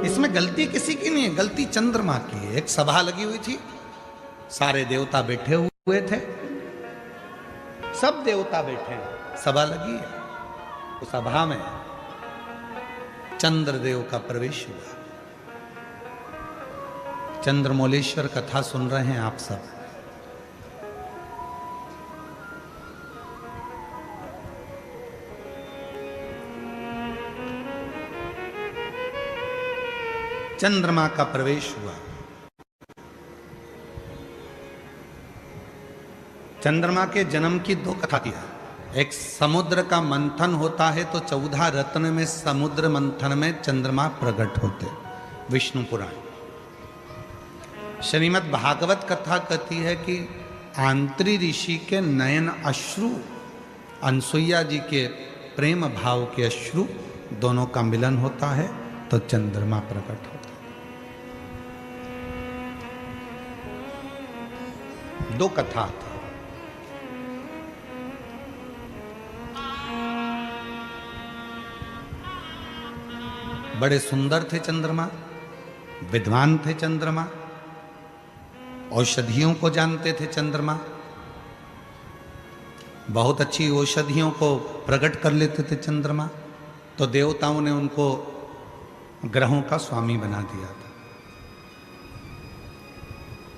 इसमें गलती किसी की नहीं है, गलती चंद्रमा की है। एक सभा लगी हुई थी, सारे देवता बैठे हुए थे, सब देवता बैठे हैं, सभा लगी है। उस सभा में चंद्रदेव का प्रवेश हुआ। चंद्रमौलेश्वर कथा सुन रहे हैं आप सब। चंद्रमा का प्रवेश हुआ। चंद्रमा के जन्म की दो कथा की है। एक समुद्र का मंथन होता है तो 14 रत्न में समुद्र मंथन में चंद्रमा प्रकट होते, विष्णु पुराण। श्रीमद् भागवत कथा कहती है कि आंत्री ऋषि के नयन अश्रु, अनसुईया जी के प्रेम भाव के अश्रु दोनों का मिलन होता है तो चंद्रमा प्रकट होता है। दो कथा थी। बड़े सुंदर थे चंद्रमा, विद्वान थे चंद्रमा, औषधियों को जानते थे चंद्रमा, बहुत अच्छी औषधियों को प्रकट कर लेते थे चंद्रमा। तो देवताओं ने उनको ग्रहों का स्वामी बना दिया था,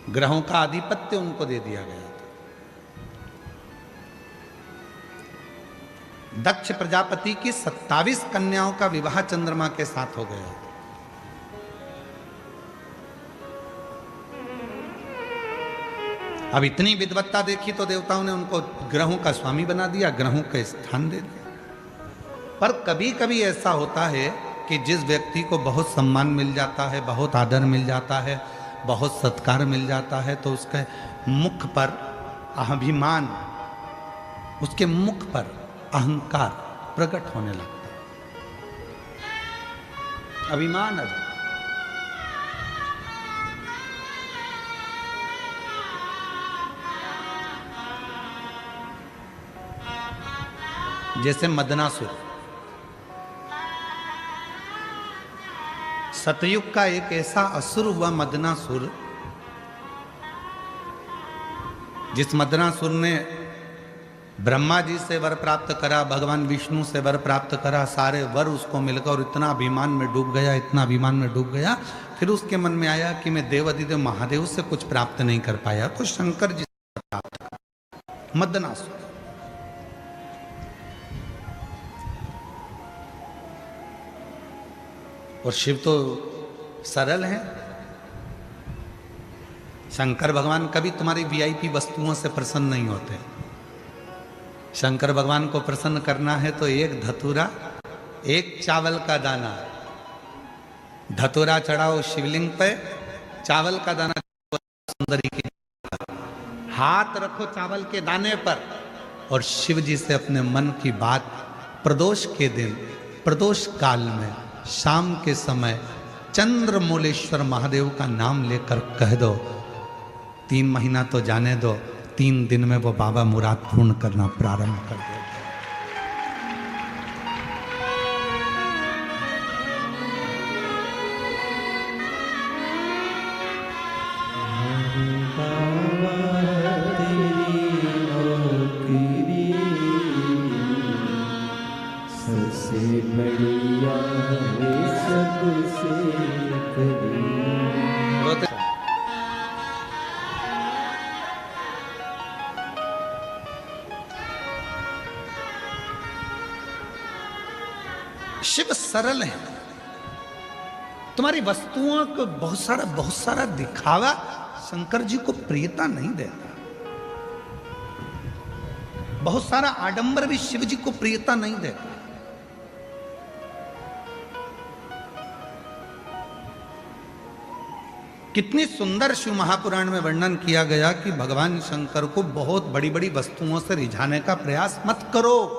ग्रहों का आधिपत्य उनको दे दिया गया था। दक्ष प्रजापति की 27 कन्याओं का विवाह चंद्रमा के साथ हो गया। अब इतनी विद्वत्ता देखी तो देवताओं ने उनको ग्रहों का स्वामी बना दिया, ग्रहों का स्थान दे दिया। पर कभी कभी ऐसा होता है कि जिस व्यक्ति को बहुत सम्मान मिल जाता है, बहुत आदर मिल जाता है, बहुत सत्कार मिल जाता है, तो उसके मुख पर अभिमान, उसके मुख पर अहंकार प्रकट होने लगता है, अभिमान आ जाता। जैसे मदनासुर, सतयुग का एक ऐसा असुर हुआ मदनासुर, जिस मदनासुर ने ब्रह्मा जी से वर प्राप्त करा, भगवान विष्णु से वर प्राप्त करा, सारे वर उसको मिलकर इतना अभिमान में डूब गया, इतना अभिमान में डूब गया। फिर उसके मन में आया कि मैं देवाधिदेव महादेव से कुछ प्राप्त नहीं कर पाया, तो शंकर जी से प्राप्त करा। मदनासुर और शिव तो सरल हैं। शंकर भगवान कभी तुम्हारी वीआईपी वस्तुओं से प्रसन्न नहीं होते। शंकर भगवान को प्रसन्न करना है तो एक धतूरा, एक चावल का दाना, धतूरा चढ़ाओ शिवलिंग पे, चावल का दाना सुंदरी की, हाथ रखो चावल के दाने पर और शिव जी से अपने मन की बात प्रदोष के दिन, प्रदोष काल में, शाम के समय चंद्रमौलेश्वर महादेव का नाम लेकर कह दो। 3 महीना तो जाने दो, 3 दिन में वो बाबा मुराद पूर्ण करना प्रारंभ कर देगा। शिव सरल है। तुम्हारी वस्तुओं को बहुत सारा दिखावा शंकर जी को प्रियता नहीं देता। बहुत सारा आडंबर भी शिव जी को प्रियता नहीं देता। कितनी सुंदर शिव महापुराण में वर्णन किया गया कि भगवान शंकर को बहुत बड़ी बड़ी वस्तुओं से रिझाने का प्रयास मत करो।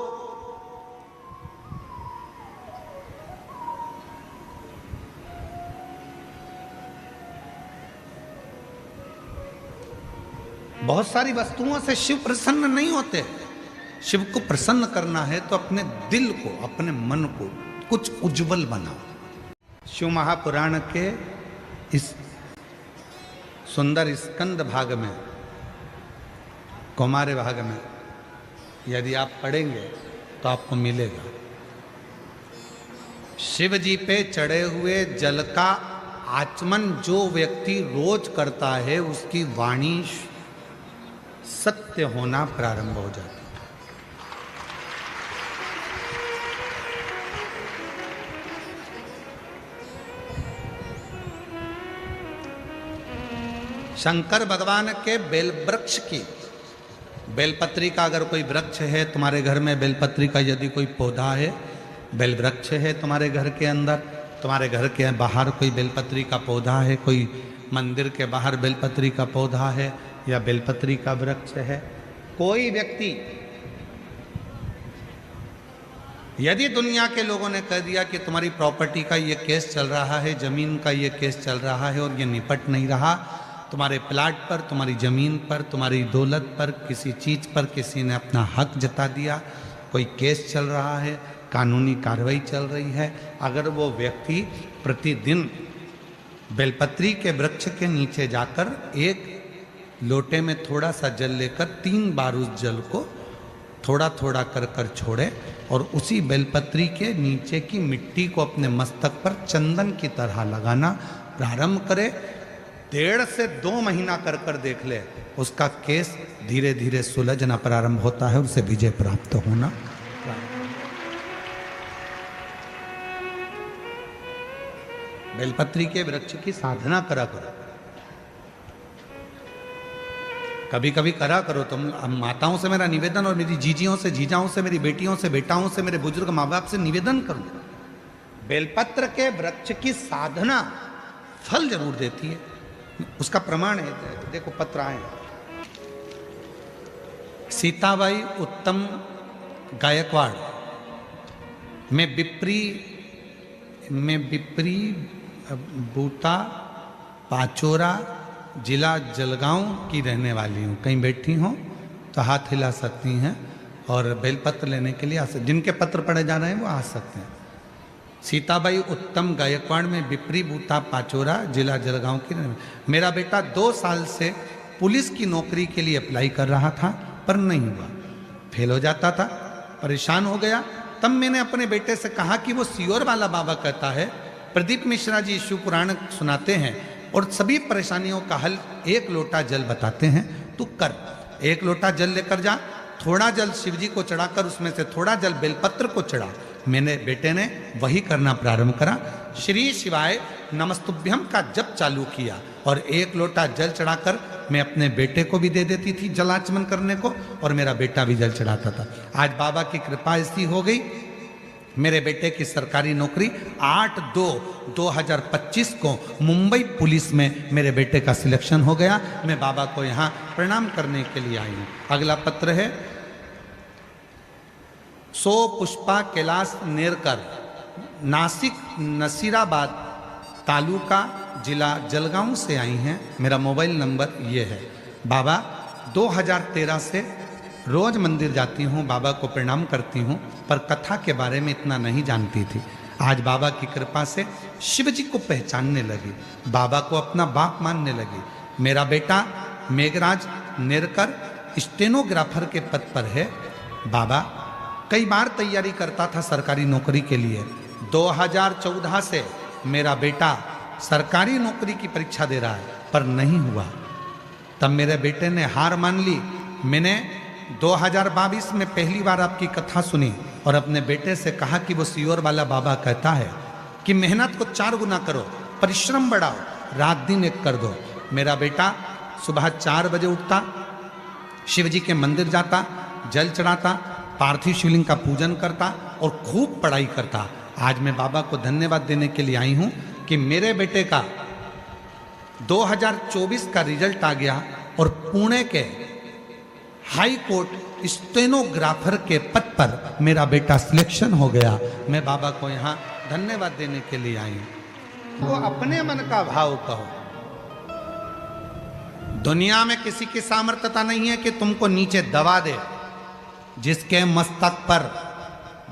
बहुत सारी वस्तुओं से शिव प्रसन्न नहीं होते। शिव को प्रसन्न करना है तो अपने दिल को, अपने मन को कुछ उज्जवल बनाओ। शिव महापुराण के इस सुंदर स्कंद भाग में, कौमार्य भाग में यदि आप पढ़ेंगे तो आपको मिलेगा शिव जी पे चढ़े हुए जल का आचमन जो व्यक्ति रोज करता है उसकी वाणी सत्य होना प्रारंभ हो जाती है। शंकर भगवान के बेल वृक्ष की, बेलपत्री का अगर कोई वृक्ष है तुम्हारे घर में, बेलपत्री का यदि कोई पौधा है, बेल वृक्ष है तुम्हारे घर के अंदर, तुम्हारे घर के बाहर कोई बेलपत्री का पौधा है, कोई मंदिर के बाहर बेलपत्री का पौधा है या बेलपत्री का वृक्ष है, कोई व्यक्ति यदि दुनिया के लोगों ने कह दिया कि तुम्हारी प्रॉपर्टी का ये केस चल रहा है, जमीन का ये केस चल रहा है और ये निपट नहीं रहा, तुम्हारे प्लाट पर, तुम्हारी ज़मीन पर, तुम्हारी दौलत पर, किसी चीज़ पर किसी ने अपना हक जता दिया, कोई केस चल रहा है, कानूनी कार्रवाई चल रही है, अगर वो व्यक्ति प्रतिदिन बेलपत्री के वृक्ष के नीचे जाकर एक लोटे में थोड़ा सा जल लेकर 3 बार उस जल को थोड़ा थोड़ा कर कर छोड़े और उसी बेलपत्री के नीचे की मिट्टी को अपने मस्तक पर चंदन की तरह लगाना प्रारंभ करे, 1.5 से 2 महीना कर कर देख ले, उसका केस धीरे धीरे सुलझना प्रारंभ होता है, उसे विजय प्राप्त होना प्रारंभ। बेलपत्री के वृक्ष की साधना करा करो, कभी कभी करा करो। तुम माताओं से मेरा निवेदन और मेरी जीजियों से, जीजाओं से, मेरी बेटियों से, बेटाओं से, मेरे बुजुर्ग माँ बाप से निवेदन करूं, बेलपत्र के वृक्ष की साधना फल जरूर देती है। उसका प्रमाण है, देखो पत्र आए, सीताबाई उत्तम गायकवाड़ में बिप्री बूटा पाचोरा जिला जलगांव की रहने वाली हूँ। कहीं बैठी हो तो हाथ हिला सकती हैं और बेलपत्र लेने के लिए आ सकते, जिनके पत्र पढ़े जा रहे हैं वो आ सकते हैं। सीताबाई उत्तम गायकवाड़ में बिप्री बूटा पाचोरा जिला जलगांव की रहने। मेरा बेटा 2 साल से पुलिस की नौकरी के लिए अप्लाई कर रहा था पर नहीं हुआ, फेल हो जाता था, परेशान हो गया। तब मैंने अपने बेटे से कहा कि वो सियोर वाला बाबा कहता है, प्रदीप मिश्रा जी शिव पुराण सुनाते हैं और सभी परेशानियों का हल 1 लोटा जल बताते हैं, तू कर। 1 लोटा जल लेकर जा, थोड़ा जल शिव जी को चढ़ाकर उसमें से थोड़ा जल बेलपत्र को चढ़ा। मैंने बेटे ने वही करना प्रारंभ करा, श्री शिवाय नमस्तुभ्यम का जप चालू किया और 1 लोटा जल चढ़ाकर मैं अपने बेटे को भी दे देती थी जलाचमन करने को और मेरा बेटा भी जल चढ़ाता था। आज बाबा की कृपा ऐसी हो गई, मेरे बेटे की सरकारी नौकरी 8/2/2025 को मुंबई पुलिस में मेरे बेटे का सिलेक्शन हो गया। मैं बाबा को यहाँ प्रणाम करने के लिए आई हूँ। अगला पत्र है सो पुष्पा कैलाश नेरकर, नासिक नसीराबाद तालुका जिला जलगांव से आई हैं। मेरा मोबाइल नंबर ये है। बाबा 2013 से रोज मंदिर जाती हूँ, बाबा को प्रणाम करती हूँ, पर कथा के बारे में इतना नहीं जानती थी। आज बाबा की कृपा से शिव जी को पहचानने लगी, बाबा को अपना बाप मानने लगी। मेरा बेटा मेघराज नेरकर स्टेनोग्राफर के पद पर है। बाबा कई बार तैयारी करता था सरकारी नौकरी के लिए। 2014 से मेरा बेटा सरकारी नौकरी की परीक्षा दे रहा है पर नहीं हुआ। तब मेरे बेटे ने हार मान ली। मैंने 2022 में पहली बार आपकी कथा सुनी और अपने बेटे से कहा कि वो सियोर वाला बाबा कहता है कि मेहनत को 4 गुना करो, परिश्रम बढ़ाओ, रात दिन एक कर दो। मेरा बेटा सुबह 4 बजे उठता, शिव जी के मंदिर जाता, जल चढ़ाता, पार्थिव शिवलिंग का पूजन करता और खूब पढ़ाई करता। आज मैं बाबा को धन्यवाद देने के लिए आई हूं कि मेरे बेटे का 2024 का रिजल्ट आ गया और पुणे के हाई कोर्ट स्टेनोग्राफर के पद पर मेरा बेटा सिलेक्शन हो गया। मैं बाबा को यहाँ धन्यवाद देने के लिए आई हूं। तो अपने मन का भाव कहो। दुनिया में किसी की सामर्थ्यता नहीं है कि तुमको नीचे दबा दे। जिसके मस्तक पर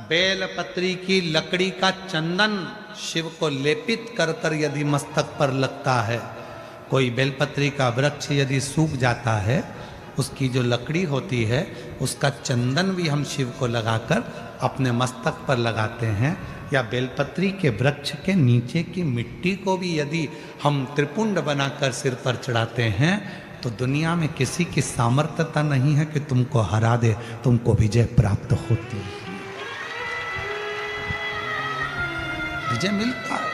बेलपत्री की लकड़ी का चंदन शिव को लेपित कर कर यदि मस्तक पर लगता है, कोई बेलपत्री का वृक्ष यदि सूख जाता है, उसकी जो लकड़ी होती है उसका चंदन भी हम शिव को लगाकर अपने मस्तक पर लगाते हैं। या बेलपत्री के वृक्ष के नीचे की मिट्टी को भी यदि हम त्रिपुंड बनाकर सिर पर चढ़ाते हैं, तो दुनिया में किसी की सामर्थ्यता नहीं है कि तुमको हरा दे, तुमको विजय प्राप्त होती है। विजय मिलता है।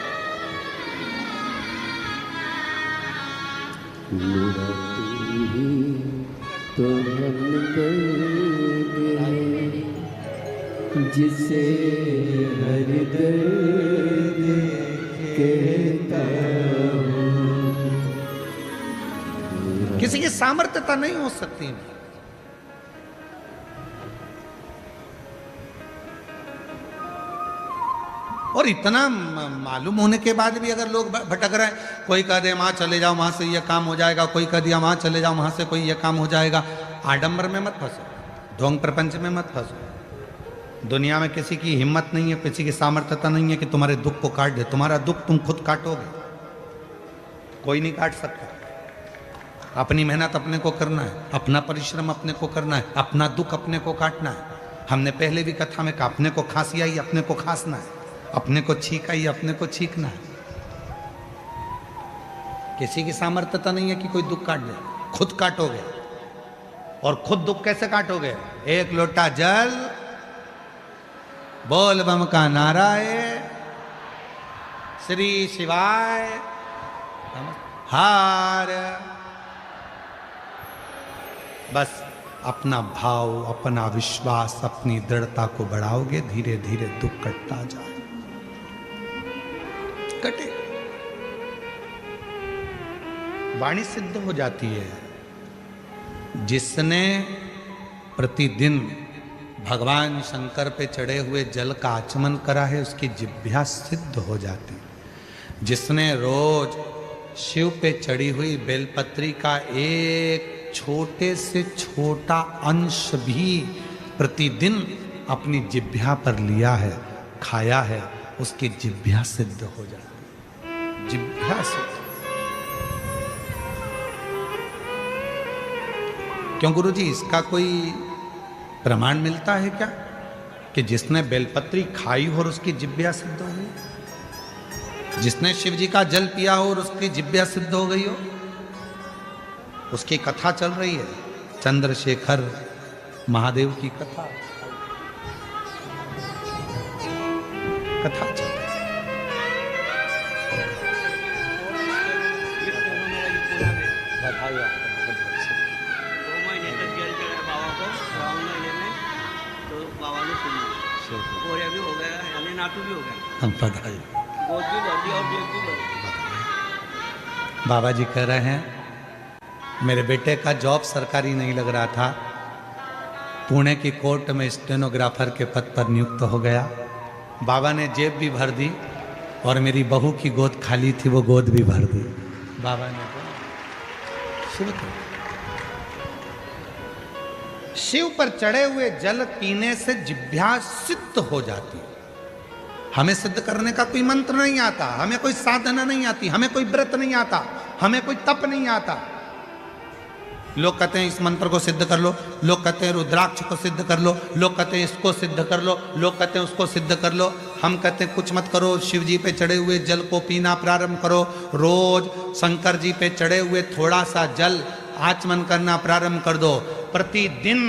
तो हम जिसे हर दर्द कहता हूँ। किसी की सामर्थ्यता नहीं हो सकती। और इतना मालूम होने के बाद भी अगर लोग भटक रहे हैं, कोई कह दे वहां चले जाओ वहां से ये काम हो जाएगा, कोई कह दिया वहां चले जाओ वहां से कोई ये काम हो जाएगा। आडंबर में मत फंसो, ढोंग प्रपंच में मत फंसो। दुनिया में किसी की हिम्मत नहीं है, किसी की सामर्थ्यता नहीं है कि तुम्हारे दुख को काट दे। तुम्हारा दुख तुम खुद काटोगे, कोई नहीं काट सकता। अपनी मेहनत अपने को करना है, अपना परिश्रम अपने को करना है, अपना दुख अपने को काटना है। हमने पहले भी कथा में कहा, अपने को खांसी आई अपने को खांसना है, अपने को छींक आई अपने को छींकना है। किसी की सामर्थ्यता नहीं है कि कोई दुख काट दे, खुद काटोगे। और खुद दुख कैसे काटोगे? एक लोटा जल, बोल बम का नारा है, श्री शिवाय हार। बस अपना भाव, अपना विश्वास, अपनी दृढ़ता को बढ़ाओगे, धीरे धीरे दुख कटता जाए, कटे। वाणी सिद्ध हो जाती है। जिसने प्रतिदिन भगवान शंकर पे चढ़े हुए जल का आचमन करा है, उसकी जिह्वा सिद्ध हो जाती। जिसने रोज शिव पे चढ़ी हुई बेलपत्री का एक छोटे से छोटा अंश भी प्रतिदिन अपनी जिह्वा पर लिया है, खाया है, उसकी जिह्वा सिद्ध हो जाती। जिह्वा सिद्ध। क्यों गुरुजी, इसका कोई प्रमाण मिलता है क्या कि जिसने बेलपत्री खाई हो और उसकी जिह्वा सिद्ध हो गई? जिसने शिव जी का जल पिया हो और उसकी जिह्वा सिद्ध हो गई हो? उसकी कथा चल रही है, चंद्रशेखर महादेव की कथा चल रही है। भी हो गया, यानी नाटू भी हो गया, हम बधाई। गोद भी भर दी और जेब भी भर दी। बाबा जी कह रहे हैं, मेरे बेटे का जॉब सरकारी नहीं लग रहा था, पुणे की कोर्ट में स्टेनोग्राफर के पद पर नियुक्त हो गया। बाबा ने जेब भी भर दी और मेरी बहू की गोद खाली थी, वो गोद भी भर दी। बाबा ने शिव पर चढ़े हुए जल पीने से जिह्वा सिद्ध हो जाती। हमें सिद्ध करने का कोई मंत्र नहीं आता, हमें कोई साधना नहीं आती, हमें कोई व्रत नहीं आता, हमें कोई तप नहीं आता। लोग कहते हैं इस मंत्र को सिद्ध कर लो, लोग कहते हैं रुद्राक्ष को सिद्ध कर लो, लोग कहते हैं इसको सिद्ध कर लो, लोग कहते हैं उसको सिद्ध कर लो। हम कहते हैं कुछ मत करो, शिव जी पे चढ़े हुए जल को पीना प्रारंभ करो। रोज शंकर जी पे चढ़े हुए थोड़ा सा जल आचमन करना प्रारंभ कर दो। प्रतिदिन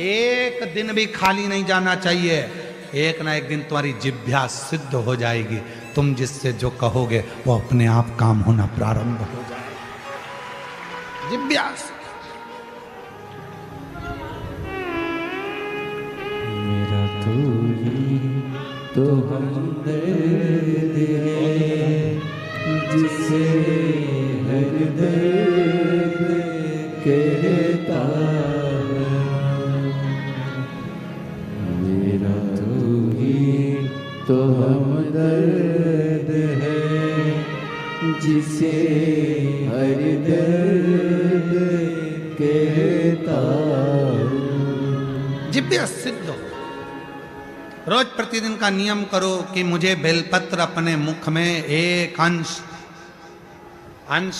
एक दिन भी खाली नहीं जाना चाहिए। एक ना एक दिन तुम्हारी जिह्वा सिद्ध हो जाएगी। तुम जिससे जो कहोगे वो अपने आप काम होना प्रारंभ हो जाएगा। जिह्वा तू ही तो हमदर्द है जिसे हर दर्द कहता है। मेरा तू ही तो हमदर्द है जिसे हर दर्द कहता हूँ। जिब्या सिद्ध हो। रोज प्रतिदिन का नियम करो कि मुझे बेलपत्र अपने मुख में एक अंश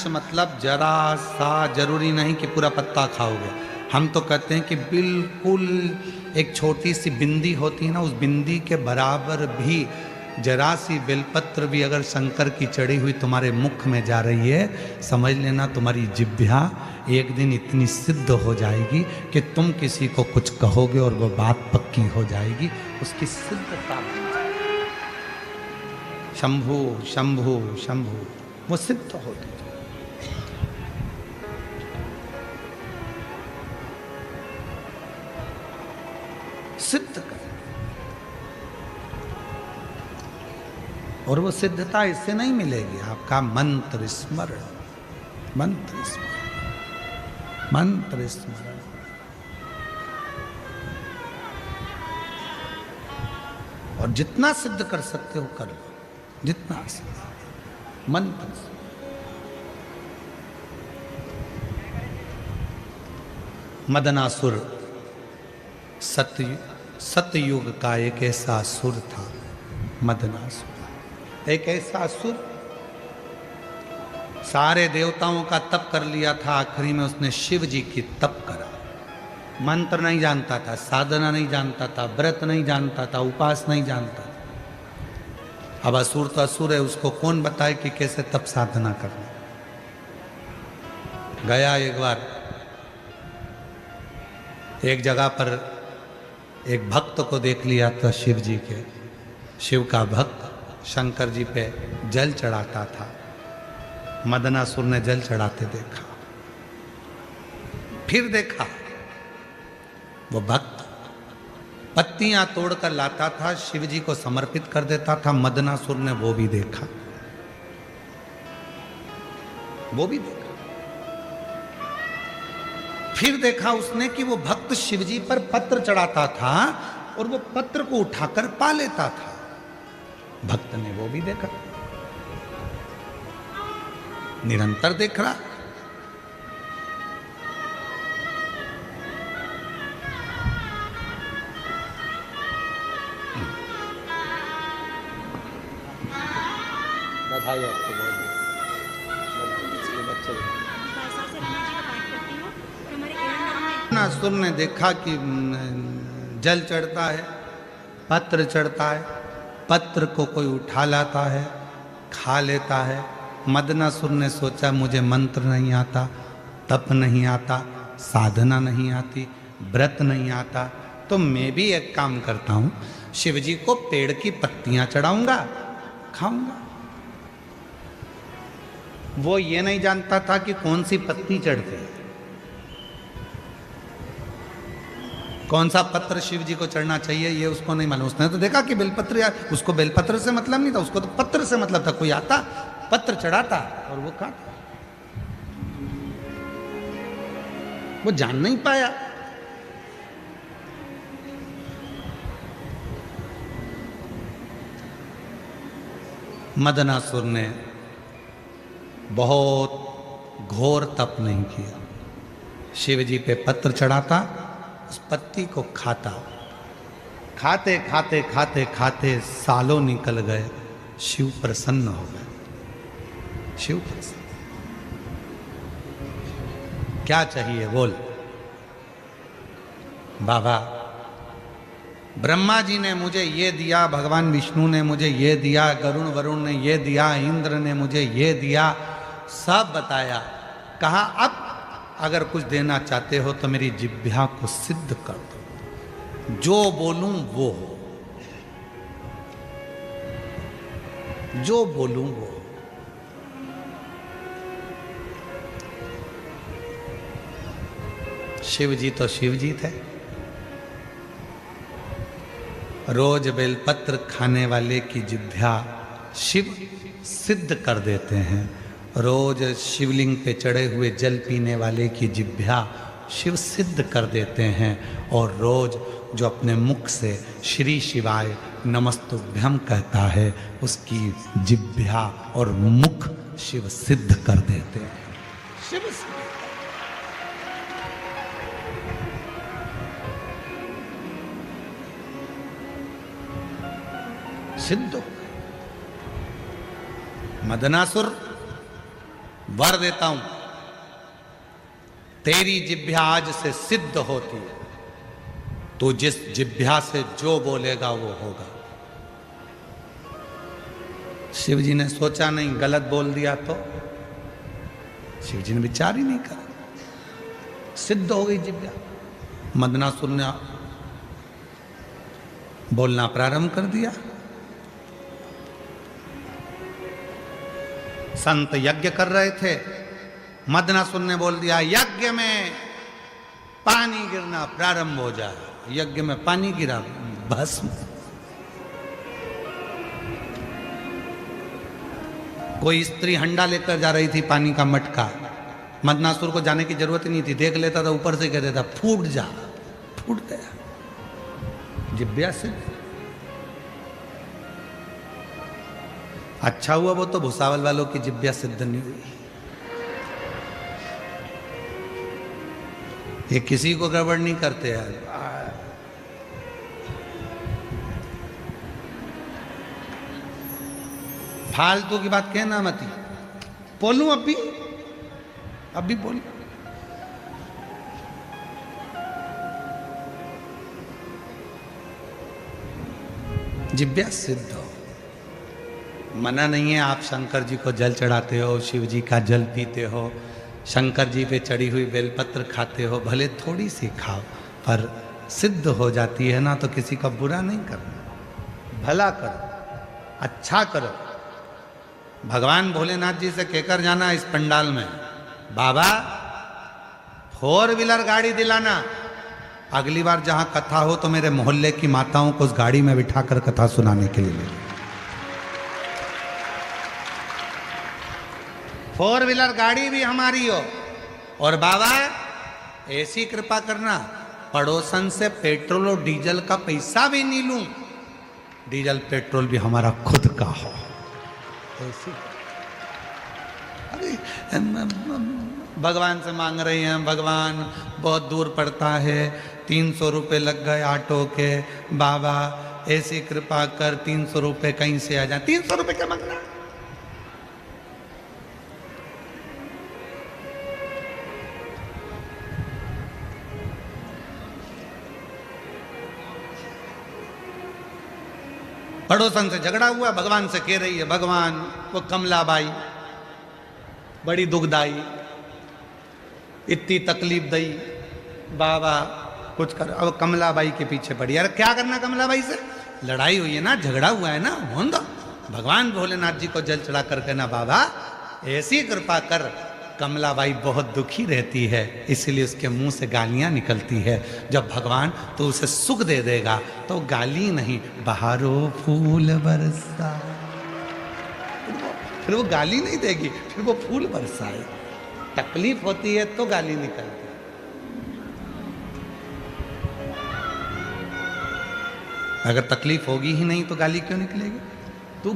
मतलब जरा सा, जरूरी नहीं कि पूरा पत्ता खाओगे। हम तो कहते हैं कि बिल्कुल एक छोटी सी बिंदी होती है ना, उस बिंदी के बराबर भी जरा सी बेलपत्र भी अगर शंकर की चढ़ी हुई तुम्हारे मुख में जा रही है, समझ लेना तुम्हारी जिह्वा एक दिन इतनी सिद्ध हो जाएगी कि तुम किसी को कुछ कहोगे और वो बात पक्की हो जाएगी, उसकी सिद्धता। शंभु शंभु शंभु, वो सिद्ध होगी। सिद्ध कर, और वो सिद्धता इससे नहीं मिलेगी, आपका मंत्र स्मरण, मंत्र स्मरण, मंत्र स्मरण। और जितना सिद्ध कर सकते हो कर लो, जितना मंत्र से। मदनासुर सतयुग का एक ऐसा असुर था। मदनासुर एक ऐसा असुर, सारे देवताओं का तप कर लिया था, आखिरी में उसने शिव जी की तप करा। मंत्र नहीं जानता था, साधना नहीं जानता था, व्रत नहीं जानता था, उपास नहीं जानता था। अब असुर तो असुर है, उसको कौन बताए कि कैसे तप साधना करना। गया एक बार एक जगह पर एक भक्त को देख लिया था, शिव जी के, शिव का भक्त शंकर जी पे जल चढ़ाता था। मदनासुर ने जल चढ़ाते देखा, फिर देखा वो भक्त पत्तियां तोड़कर लाता था, शिव जी को समर्पित कर देता था। मदनासुर ने वो भी देखा, वो भी देखा। फिर देखा उसने कि वो भक्त शिव जी पर पत्र चढ़ाता था और वो पत्र को उठाकर पा लेता था। भक्त ने वो भी देखा, निरंतर देख रहा। बधाई आपको बहुत बच्चे। असुर ने देखा कि जल चढ़ता है, पत्र चढ़ता है, पत्र को कोई उठा लाता है, खा लेता है। मदनासुर ने सोचा मुझे मंत्र नहीं आता, तप नहीं आता, साधना नहीं आती, व्रत नहीं आता, तो मैं भी एक काम करता हूँ, शिव जी को पेड़ की पत्तियां चढ़ाऊंगा, खाऊंगा। वो ये नहीं जानता था कि कौन सी पत्ती चढ़ती है, कौन सा पत्र शिव जी को चढ़ना चाहिए, ये उसको नहीं मालूम। उसने तो देखा कि बेलपत्र, यार उसको बेलपत्र से मतलब नहीं था, उसको तो पत्र से मतलब था। कोई आता, पत्र चढ़ाता और वो खाता। वो जान नहीं पाया। मदनासुर ने बहुत घोर तप नहीं किया, शिव जी पे पत्र चढ़ाता, उस पत्ती को खाता। खाते खाते खाते खाते सालों निकल गए, शिव प्रसन्न हो गए। शिव प्रसन्न, क्या चाहिए बोल। बाबा ब्रह्मा जी ने मुझे ये दिया, भगवान विष्णु ने मुझे ये दिया, गरुण वरुण ने ये दिया, इंद्र ने मुझे ये दिया, सब बताया। कहा अब अगर कुछ देना चाहते हो तो मेरी जिह्वा को सिद्ध कर दो, जो बोलूं वो हो, जो बोलूं वो हो। शिव जी तो शिव जी थे, रोज बेलपत्र खाने वाले की जिभ्या शिव सिद्ध कर देते हैं। रोज शिवलिंग पे चढ़े हुए जल पीने वाले की जिभ्या शिव सिद्ध कर देते हैं। और रोज जो अपने मुख से श्री शिवाय नमस्तुभ्यम कहता है, उसकी जिभ्या और मुख शिव सिद्ध कर देते हैं। शिव सिद्ध। मदनासुर, वर देता हूं, तेरी जिभ्या आज से सिद्ध होती है। तो जिस जिभ्या से जो बोलेगा वो होगा। शिव जी ने सोचा नहीं, गलत बोल दिया तो शिव जी ने विचार ही नहीं करा, सिद्ध हो गई जिभ्या। मदनासुर ने बोलना प्रारंभ कर दिया। संत यज्ञ कर रहे थे, मदनासुर ने बोल दिया यज्ञ में पानी गिरना प्रारंभ हो जाए। यज्ञ में पानी गिरा, भस्म। कोई स्त्री हंडा लेकर जा रही थी, पानी का मटका। मदनासुर को जाने की जरूरत ही नहीं थी, देख लेता था, ऊपर से कह देता फूट जा, फूट गया। जिभ्या से अच्छा हुआ वो तो भुसावल वालों की जिभ्या सिद्ध नहीं हुई। ये किसी को गड़बड़ नहीं करते यार। फालतू की बात कहना मती। बोलूं अभी बोल। जिभ्या सिद्ध हो। मना नहीं है, आप शंकर जी को जल चढ़ाते हो, शिव जी का जल पीते हो, शंकर जी पे चढ़ी हुई बेलपत्र खाते हो, भले थोड़ी सी खाओ, पर सिद्ध हो जाती है ना, तो किसी का बुरा नहीं करना, भला करो, अच्छा करो। भगवान भोलेनाथ जी से कहकर जाना इस पंडाल में, बाबा 4 व्हीलर गाड़ी दिलाना, अगली बार जहां कथा हो तो मेरे मोहल्ले की माताओं को उस गाड़ी में बिठाकर कथा सुनाने के लिए ले। 4 व्हीलर गाड़ी भी हमारी हो। और बाबा ऐसी कृपा करना, पड़ोसन से पेट्रोल और डीजल का पैसा भी नहीं लूं, डीजल पेट्रोल भी हमारा खुद का हो। ऐसी अरे भगवान से मांग रही हैं, भगवान बहुत दूर पड़ता है, 300 रुपये लग गए ऑटो के, बाबा ऐसी कृपा कर 300 रुपये कहीं से आ जाए। 300 रुपये क्या मांगना? पड़ोसन से झगड़ा हुआ, भगवान से कह रही है, भगवान वो कमलाबाई बड़ी दुखदाई, इतनी तकलीफ दई, बाबा कुछ कर। अब कमलाबाई के पीछे पड़ी। यार क्या करना कमलाबाई से? लड़ाई हुई है ना, झगड़ा हुआ है ना, होने दो। भगवान भोलेनाथ जी को जल चढ़ा कर कहना, बाबा ऐसी कृपा कर। कमलाबाई बहुत दुखी रहती है, इसलिए उसके मुंह से गालियां निकलती है। जब भगवान तो उसे सुख दे देगा तो गाली नहीं, बहारो फूल बरसा, फिर वो गाली नहीं देगी, फिर वो फूल बरसाए। तकलीफ होती है तो गाली निकलती है। अगर तकलीफ होगी ही नहीं तो गाली क्यों निकलेगी? तू